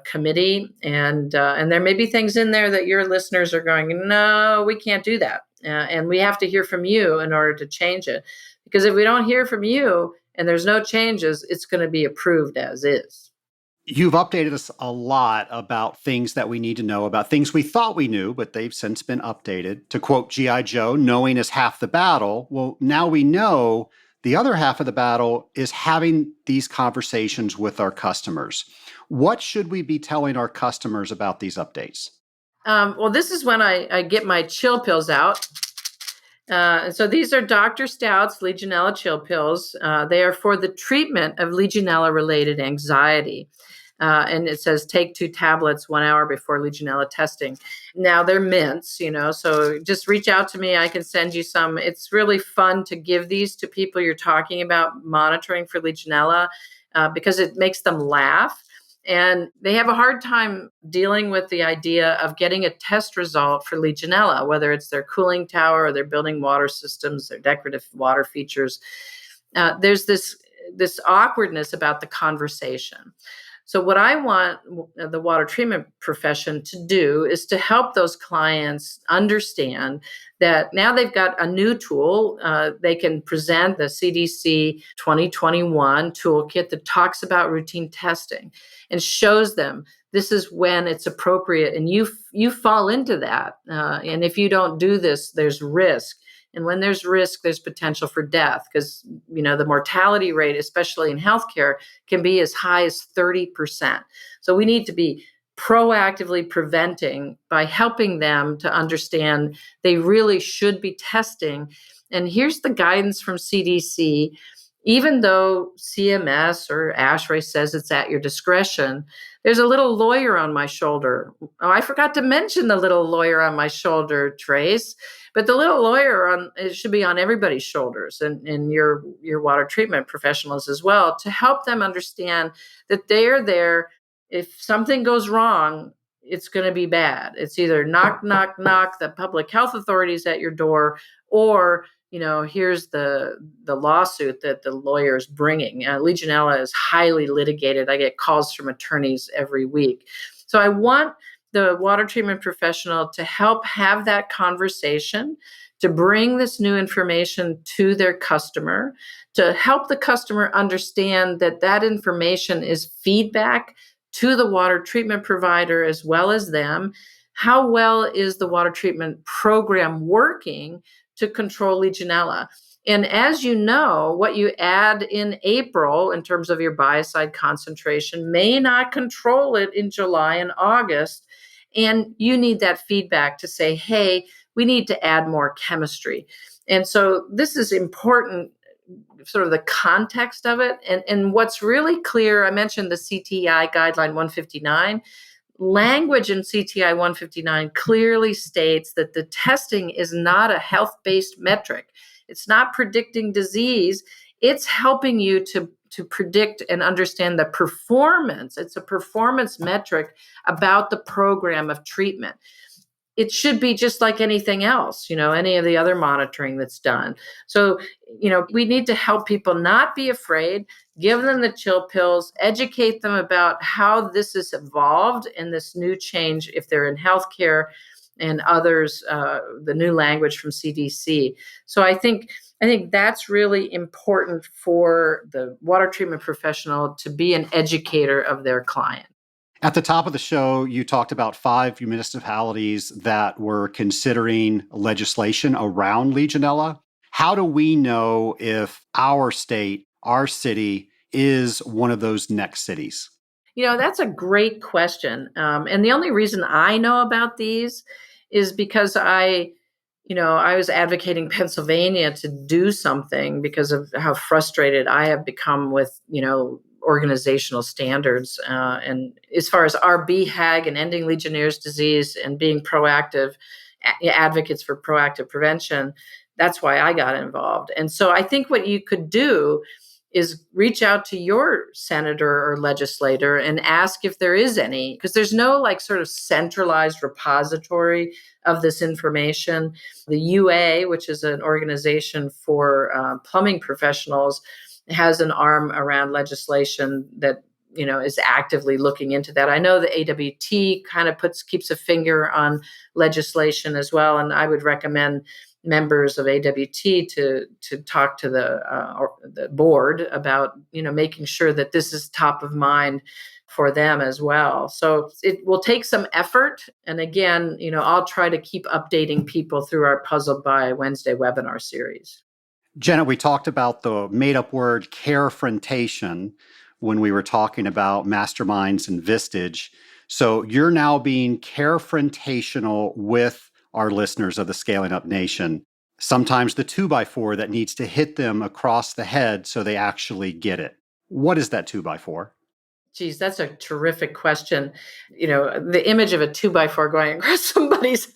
committee, and there may be things in there that your listeners are going, no, we can't do that, and we have to hear from you in order to change it. Because if we don't hear from you and there's no changes, it's going to be approved as is. You've updated us a lot about things that we need to know, about things we thought we knew, but they've since been updated. To quote G.I. Joe, knowing is half the battle. Well, now we know the other half of the battle is having these conversations with our customers. What should we be telling our customers about these updates? Well, this is when I get my chill pills out. So these are Dr. Stout's Legionella chill pills. They are for the treatment of Legionella-related anxiety. And it says take 2 tablets 1 hour before Legionella testing. Now they're mints, so just reach out to me. I can send you some. It's really fun to give these to people you're talking about monitoring for Legionella, because it makes them laugh. And they have a hard time dealing with the idea of getting a test result for Legionella, whether it's their cooling tower or their building water systems, their decorative water features. There's this awkwardness about the conversation. So what I want the water treatment profession to do is to help those clients understand that now they've got a new tool. They can present the CDC 2021 toolkit that talks about routine testing and shows them this is when it's appropriate, and you fall into that. And if you don't do this, there's risk. And when there's risk, there's potential for death, because the mortality rate, especially in healthcare, can be as high as 30%. So we need to be proactively preventing by helping them to understand they really should be testing. And here's the guidance from CDC. Even though CMS or ASHRAE says it's at your discretion, there's a little lawyer on my shoulder. Oh, I forgot to mention the little lawyer on my shoulder, Trace. But the little lawyer it should be on everybody's shoulders, and your water treatment professionals as well, to help them understand that they are there. If something goes wrong, it's going to be bad. It's either knock, knock, knock, the public health authorities at your door, or here's the lawsuit that the lawyer is bringing. Legionella is highly litigated. I get calls from attorneys every week. So I want the water treatment professional to help have that conversation, to bring this new information to their customer, to help the customer understand that that information is feedback to the water treatment provider as well as them. How well is the water treatment program working to control Legionella? And as you know, what you add in April in terms of your biocide concentration may not control it in July and August. And you need that feedback to say, hey, we need to add more chemistry. And so this is important, sort of the context of it. And what's really clear, I mentioned the CTI Guideline 159. Language in CTI 159 clearly states that the testing is not a health-based metric. It's not predicting disease. It's helping you to to predict and understand the performance. It's a performance metric about the program of treatment. It should be just like anything else, any of the other monitoring that's done. So, we need to help people not be afraid, give them the chill pills, educate them about how this has evolved and this new change if they're in healthcare and others, the new language from CDC. So I think that's really important for the water treatment professional to be an educator of their client. At the top of the show, you talked about 5 municipalities that were considering legislation around Legionella. How do we know if our state, our city, is one of those next cities? That's a great question. And the only reason I know about these is because I was advocating Pennsylvania to do something because of how frustrated I have become with, organizational standards. And as far as our BHAG and ending Legionnaire's disease and being proactive advocates for proactive prevention, that's why I got involved. And so I think what you could do is reach out to your senator or legislator and ask if there is any, because there's no sort of centralized repository of this information. The UA, which is an organization for plumbing professionals, has an arm around legislation that is actively looking into that. I know the AWT kind of keeps a finger on legislation as well, and I would recommend members of AWT to talk to the board about making sure that this is top of mind for them as well. So it will take some effort, and again, I'll try to keep updating people through our Puzzled by Wednesday webinar series. Jenna, we talked about the made-up word carefrontation when we were talking about masterminds and Vistage. So you're now being carefrontational with our listeners of the Scaling Up Nation. Sometimes the 2x4 that needs to hit them across the head so they actually get it. What is that 2x4? Geez, that's a terrific question. The image of a 2x4 going across somebody's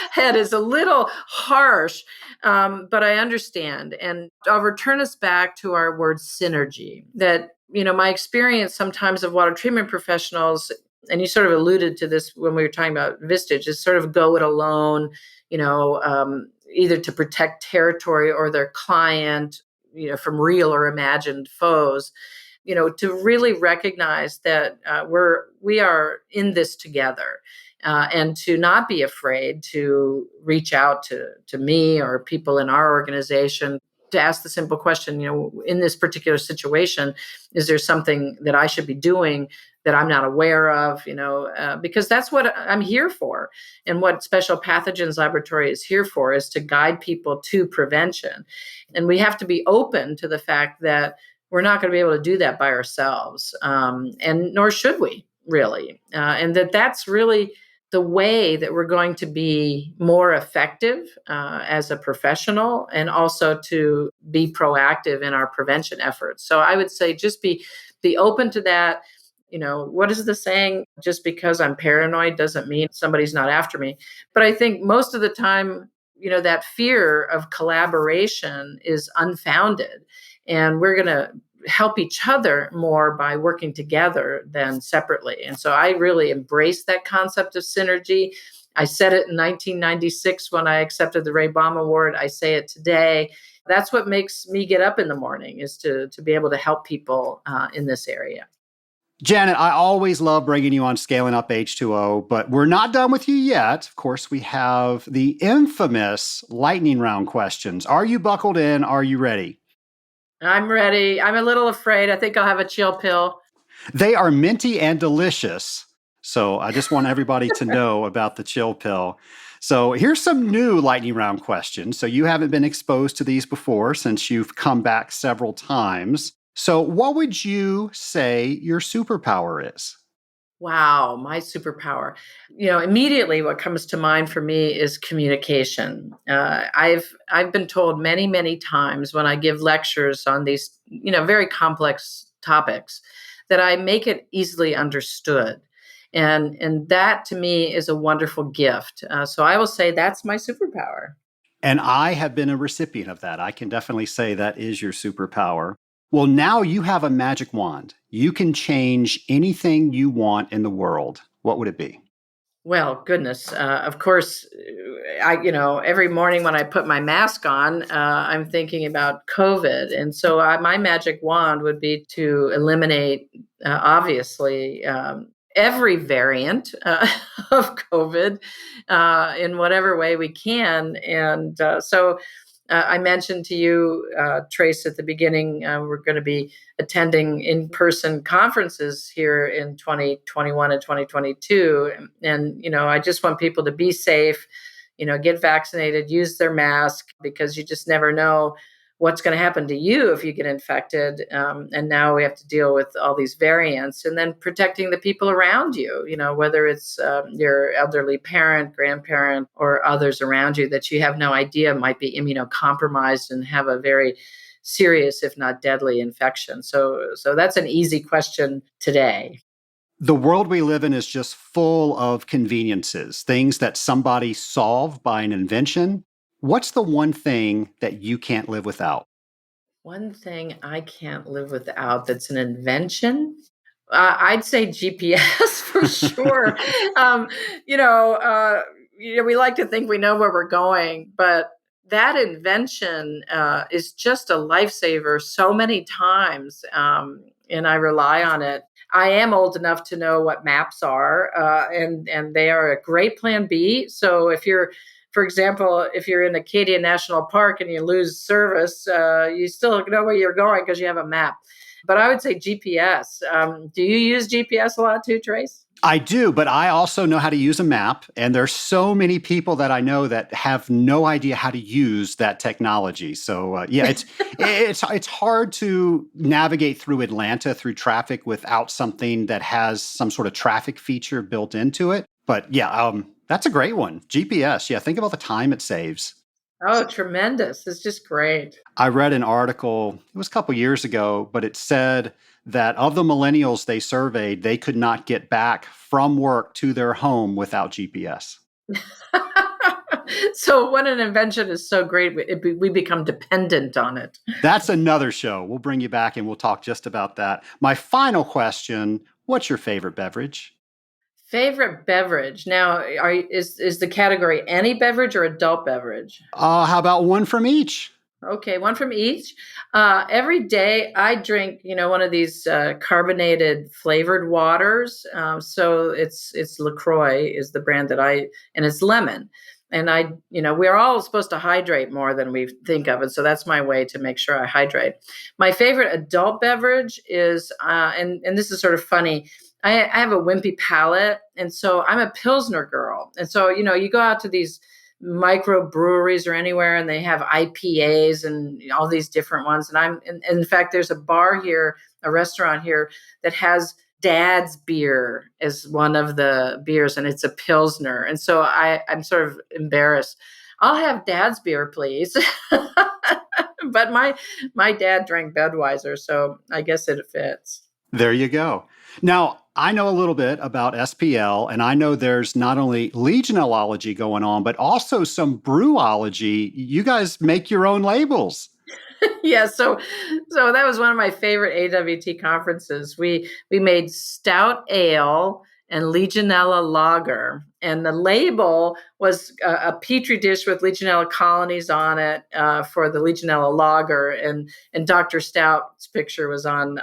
head is a little harsh, but I understand. And I'll return us back to our word synergy. That, my experience sometimes of water treatment professionals, and you sort of alluded to this when we were talking about Vistage, is sort of go it alone, either to protect territory or their client, from real or imagined foes. To really recognize that we are in this together, and to not be afraid to reach out to me or people in our organization to ask the simple question, in this particular situation, is there something that I should be doing that I'm not aware of, because that's what I'm here for. And what Special Pathogens Laboratory is here for is to guide people to prevention. And we have to be open to the fact that we're not going to be able to do that by ourselves, and nor should we really. And that's really the way that we're going to be more effective as a professional, and also to be proactive in our prevention efforts. So I would say just be open to that. What is the saying? Just because I'm paranoid doesn't mean somebody's not after me. But I think most of the time, that fear of collaboration is unfounded. And we're going to help each other more by working together than separately. And so I really embrace that concept of synergy. I said it in 1996 when I accepted the Ray Baum Award. I say it today. That's what makes me get up in the morning, is to be able to help people in this area. Janet, I always love bringing you on Scaling Up H2O, but we're not done with you yet. Of course, we have the infamous lightning round questions. Are you buckled in? Are you ready? I'm ready. I'm a little afraid. I think I'll have a chill pill. They are minty and delicious. So I just want everybody to know about the chill pill. So here's some new lightning round questions. So you haven't been exposed to these before since you've come back several times. So what would you say your superpower is? Wow, my superpower. Immediately what comes to mind for me is communication. I've been told many, many times when I give lectures on these, very complex topics, that I make it easily understood. And that to me is a wonderful gift. So I will say that's my superpower. And I have been a recipient of that. I can definitely say that is your superpower. Well, now you have a magic wand. You can change anything you want in the world. What would it be? Well, goodness. Of course, every morning when I put my mask on, I'm thinking about COVID. And so my magic wand would be to eliminate, obviously, every variant of COVID in whatever way we can. And I mentioned to you, Trace, at the beginning, we're going to be attending in-person conferences here in 2021 and 2022. And I just want people to be safe, get vaccinated, use their mask, because you just never know what's going to happen to you if you get infected. And now we have to deal with all these variants, and then protecting the people around you, whether it's your elderly parent, grandparent, or others around you that you have no idea might be immunocompromised and have a very serious, if not deadly, infection. So that's an easy question today. The world we live in is just full of conveniences, things that somebody solved by an invention. What's the one thing that you can't live without? One thing I can't live without that's an invention? I'd say GPS for sure. um, we like to think we know where we're going, but that invention is just a lifesaver so many times, and I rely on it. I am old enough to know what maps are, and they are a great plan B. So for example, if you're in Acadia National Park and you lose service, you still know where you're going because you have a map. But I would say GPS. Do you use GPS a lot too, Trace? I do, but I also know how to use a map. And there's so many people that I know that have no idea how to use that technology. So it's hard to navigate through Atlanta through traffic without something that has some sort of traffic feature built into it. But that's a great one. GPS. Yeah, think about the time it saves. Oh, tremendous. It's just great. I read an article, it was a couple years ago, but it said that of the millennials they surveyed, they could not get back from work to their home without GPS. So when an invention is so great, we become dependent on it. That's another show. We'll bring you back and we'll talk just about that. My final question, what's your favorite beverage? Favorite beverage. Now, is the category any beverage or adult beverage? How about one from each? Okay, one from each. Every day I drink, one of these carbonated flavored waters. So it's LaCroix is the brand and it's lemon. And we're all supposed to hydrate more than we think of it. So that's my way to make sure I hydrate. My favorite adult beverage is, and this is sort of funny, I have a wimpy palate, and so I'm a Pilsner girl. And so, you go out to these microbreweries or anywhere, and they have IPAs and all these different ones. And in fact, there's a bar here, a restaurant here that has Dad's beer as one of the beers, and it's a Pilsner. And so I'm sort of embarrassed. I'll have Dad's beer, please. But my dad drank Budweiser, so I guess it fits. There you go. Now, I know a little bit about SPL, and I know there's not only Legionellology going on, but also some brewology. You guys make your own labels. Yeah, so that was one of my favorite AWT conferences. We made Stout Ale and Legionella Lager, and the label was a petri dish with Legionella colonies on it for the Legionella Lager, and Dr. Stout's picture was on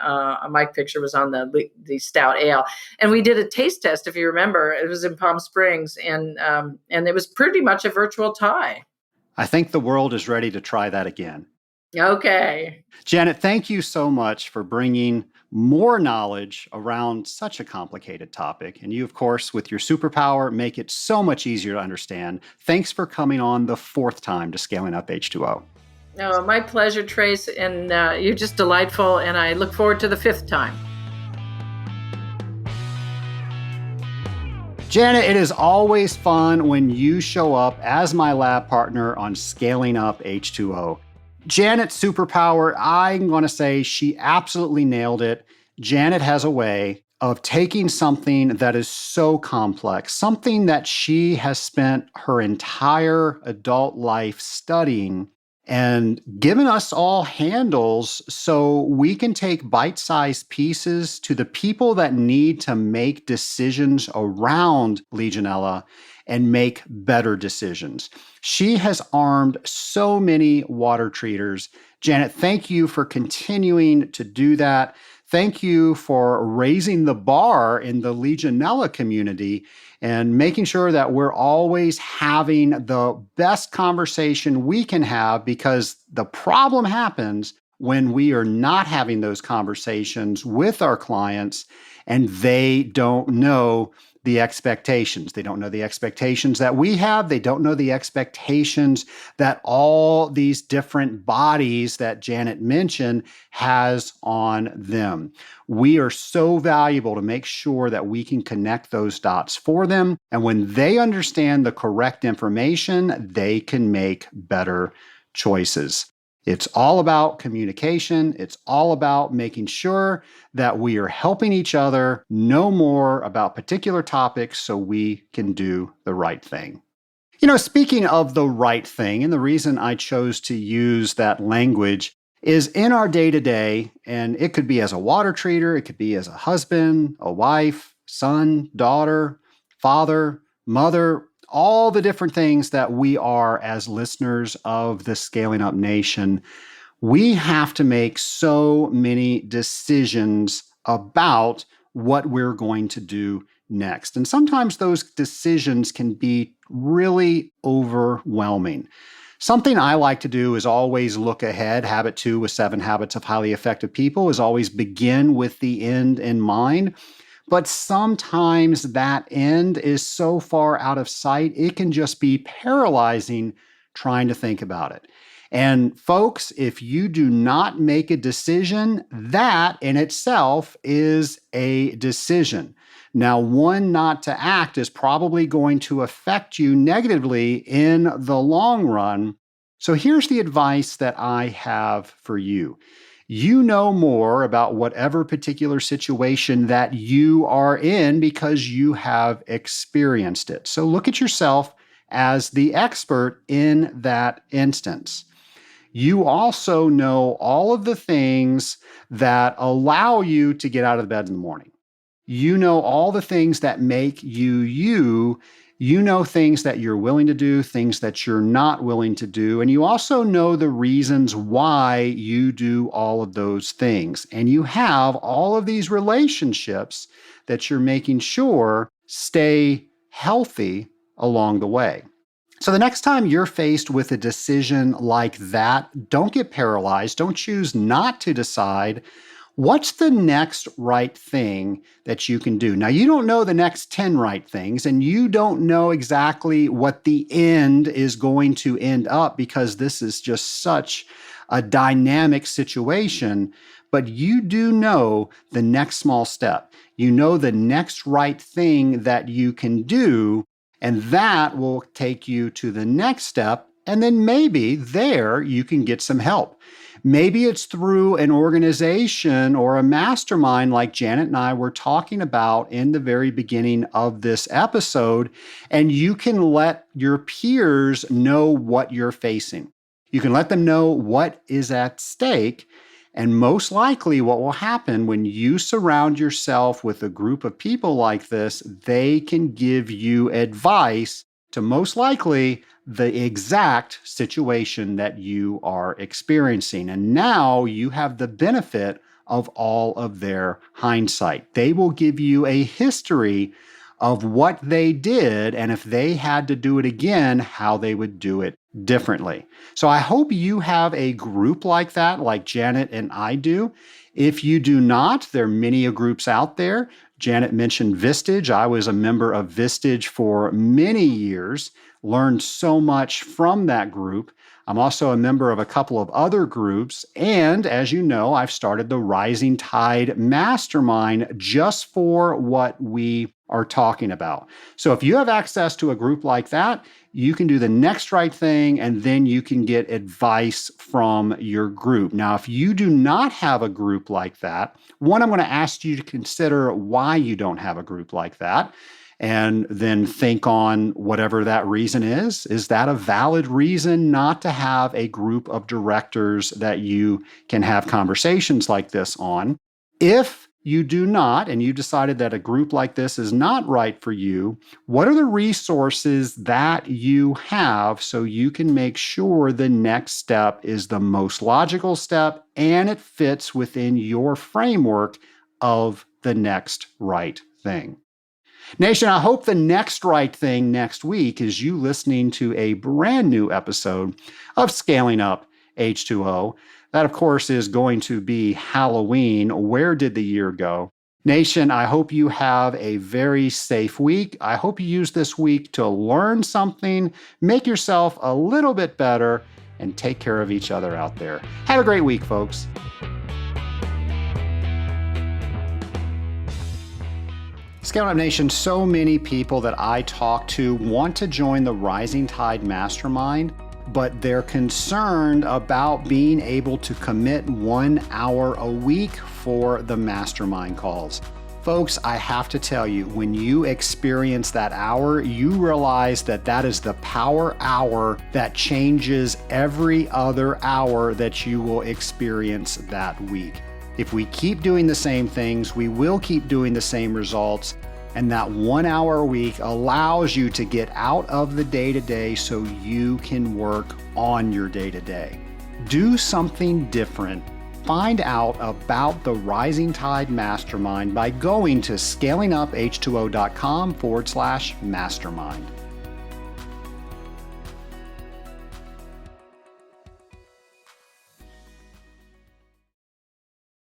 my picture was on the Stout Ale, and we did a taste test. If you remember, it was in Palm Springs, and it was pretty much a virtual tie. I think the world is ready to try that again. Okay. Janet, thank you so much for bringing more knowledge around such a complicated topic. And you, of course, with your superpower, make it so much easier to understand. Thanks for coming on the fourth time to Scaling Up H2O. Oh, my pleasure, Trace. And you're just delightful. And I look forward to the fifth time. Janet, it is always fun when you show up as my lab partner on Scaling Up H2O. Janet's superpower, I'm going to say she absolutely nailed it. Janet has a way of taking something that is so complex, something that she has spent her entire adult life studying, and given us all handles so we can take bite-sized pieces to the people that need to make decisions around Legionella and make better decisions. She has armed so many water treaters. Janet, thank you for continuing to do that. Thank you for raising the bar in the Legionella community and making sure that we're always having the best conversation we can have, because the problem happens when we are not having those conversations with our clients and they don't know the expectations. They don't know the expectations that we have. They don't know the expectations that all these different bodies that Janet mentioned has on them. We are so valuable to make sure that we can connect those dots for them. And when they understand the correct information, they can make better choices. It's all about communication. It's all about making sure that we are helping each other know more about particular topics so we can do the right thing. Speaking of the right thing, and the reason I chose to use that language is in our day-to-day, and it could be as a water treater, it could be as a husband, a wife, son, daughter, father, mother, all the different things that we are as listeners of the Scaling Up Nation. We have to make so many decisions about what we're going to do next. And sometimes those decisions can be really overwhelming. Something I like to do is always look ahead. Habit 2 with 7 Habits of Highly Effective People is always begin with the end in mind. But sometimes that end is so far out of sight, it can just be paralyzing trying to think about it. And folks, if you do not make a decision, that in itself is a decision. Now, one not to act is probably going to affect you negatively in the long run. So here's the advice that I have for you. You know more about whatever particular situation that you are in because you have experienced it. So look at yourself as the expert in that instance. You also know all of the things that allow you to get out of bed in the morning. You know all the things that make you you. You know things that you're willing to do, things that you're not willing to do, and you also know the reasons why you do all of those things. And you have all of these relationships that you're making sure stay healthy along the way. So the next time you're faced with a decision like that, don't get paralyzed. Don't choose not to decide. What's the next right thing that you can do? Now, you don't know the next 10 right things, and you don't know exactly what the end is going to end up because this is just such a dynamic situation, but you do know the next small step. You know the next right thing that you can do, and that will take you to the next step, and then maybe there you can get some help. Maybe it's through an organization or a mastermind like Janet and I were talking about in the very beginning of this episode, and you can let your peers know what you're facing. You can let them know what is at stake, and most likely what will happen when you surround yourself with a group of people like this, they can give you advice to most likely the exact situation that you are experiencing. And now you have the benefit of all of their hindsight. They will give you a history of what they did, and if they had to do it again, how they would do it differently. So I hope you have a group like that, like Janet and I do. If you do not, there are many groups out there. Janet mentioned Vistage. I was a member of Vistage for many years, learned so much from that group. I'm also a member of a couple of other groups. And as you know, I've started the Rising Tide Mastermind just for what we are talking about. So if you have access to a group like that, you can do the next right thing, and then you can get advice from your group. Now, if you do not have a group like that, one, I'm going to ask you to consider why you don't have a group like that. and then think on whatever that reason is. Is that a valid reason not to have a group of directors that you can have conversations like this on? If you do not, and you decided that a group like this is not right for you, what are the resources that you have so you can make sure the next step is the most logical step and it fits within your framework of the next right thing? Nation, I hope the next right thing next week is you listening to a brand new episode of Scaling Up H2O. That, of course, is going to be Halloween. Where did the year go? Nation, I hope you have a very safe week. I hope you use this week to learn something, make yourself a little bit better, and take care of each other out there. Have a great week, folks. Scaling Up Nation, so many people that I talk to want to join the Rising Tide Mastermind, but they're concerned about being able to commit 1 hour a week for the mastermind calls. Folks, I have to tell you, when you experience that hour, you realize that that is the power hour that changes every other hour that you will experience that week. If we keep doing the same things, we will keep doing the same results. And that 1 hour a week allows you to get out of the day-to-day so you can work on your day-to-day. Do something different. Find out about the Rising Tide Mastermind by going to scalinguph2o.com/mastermind.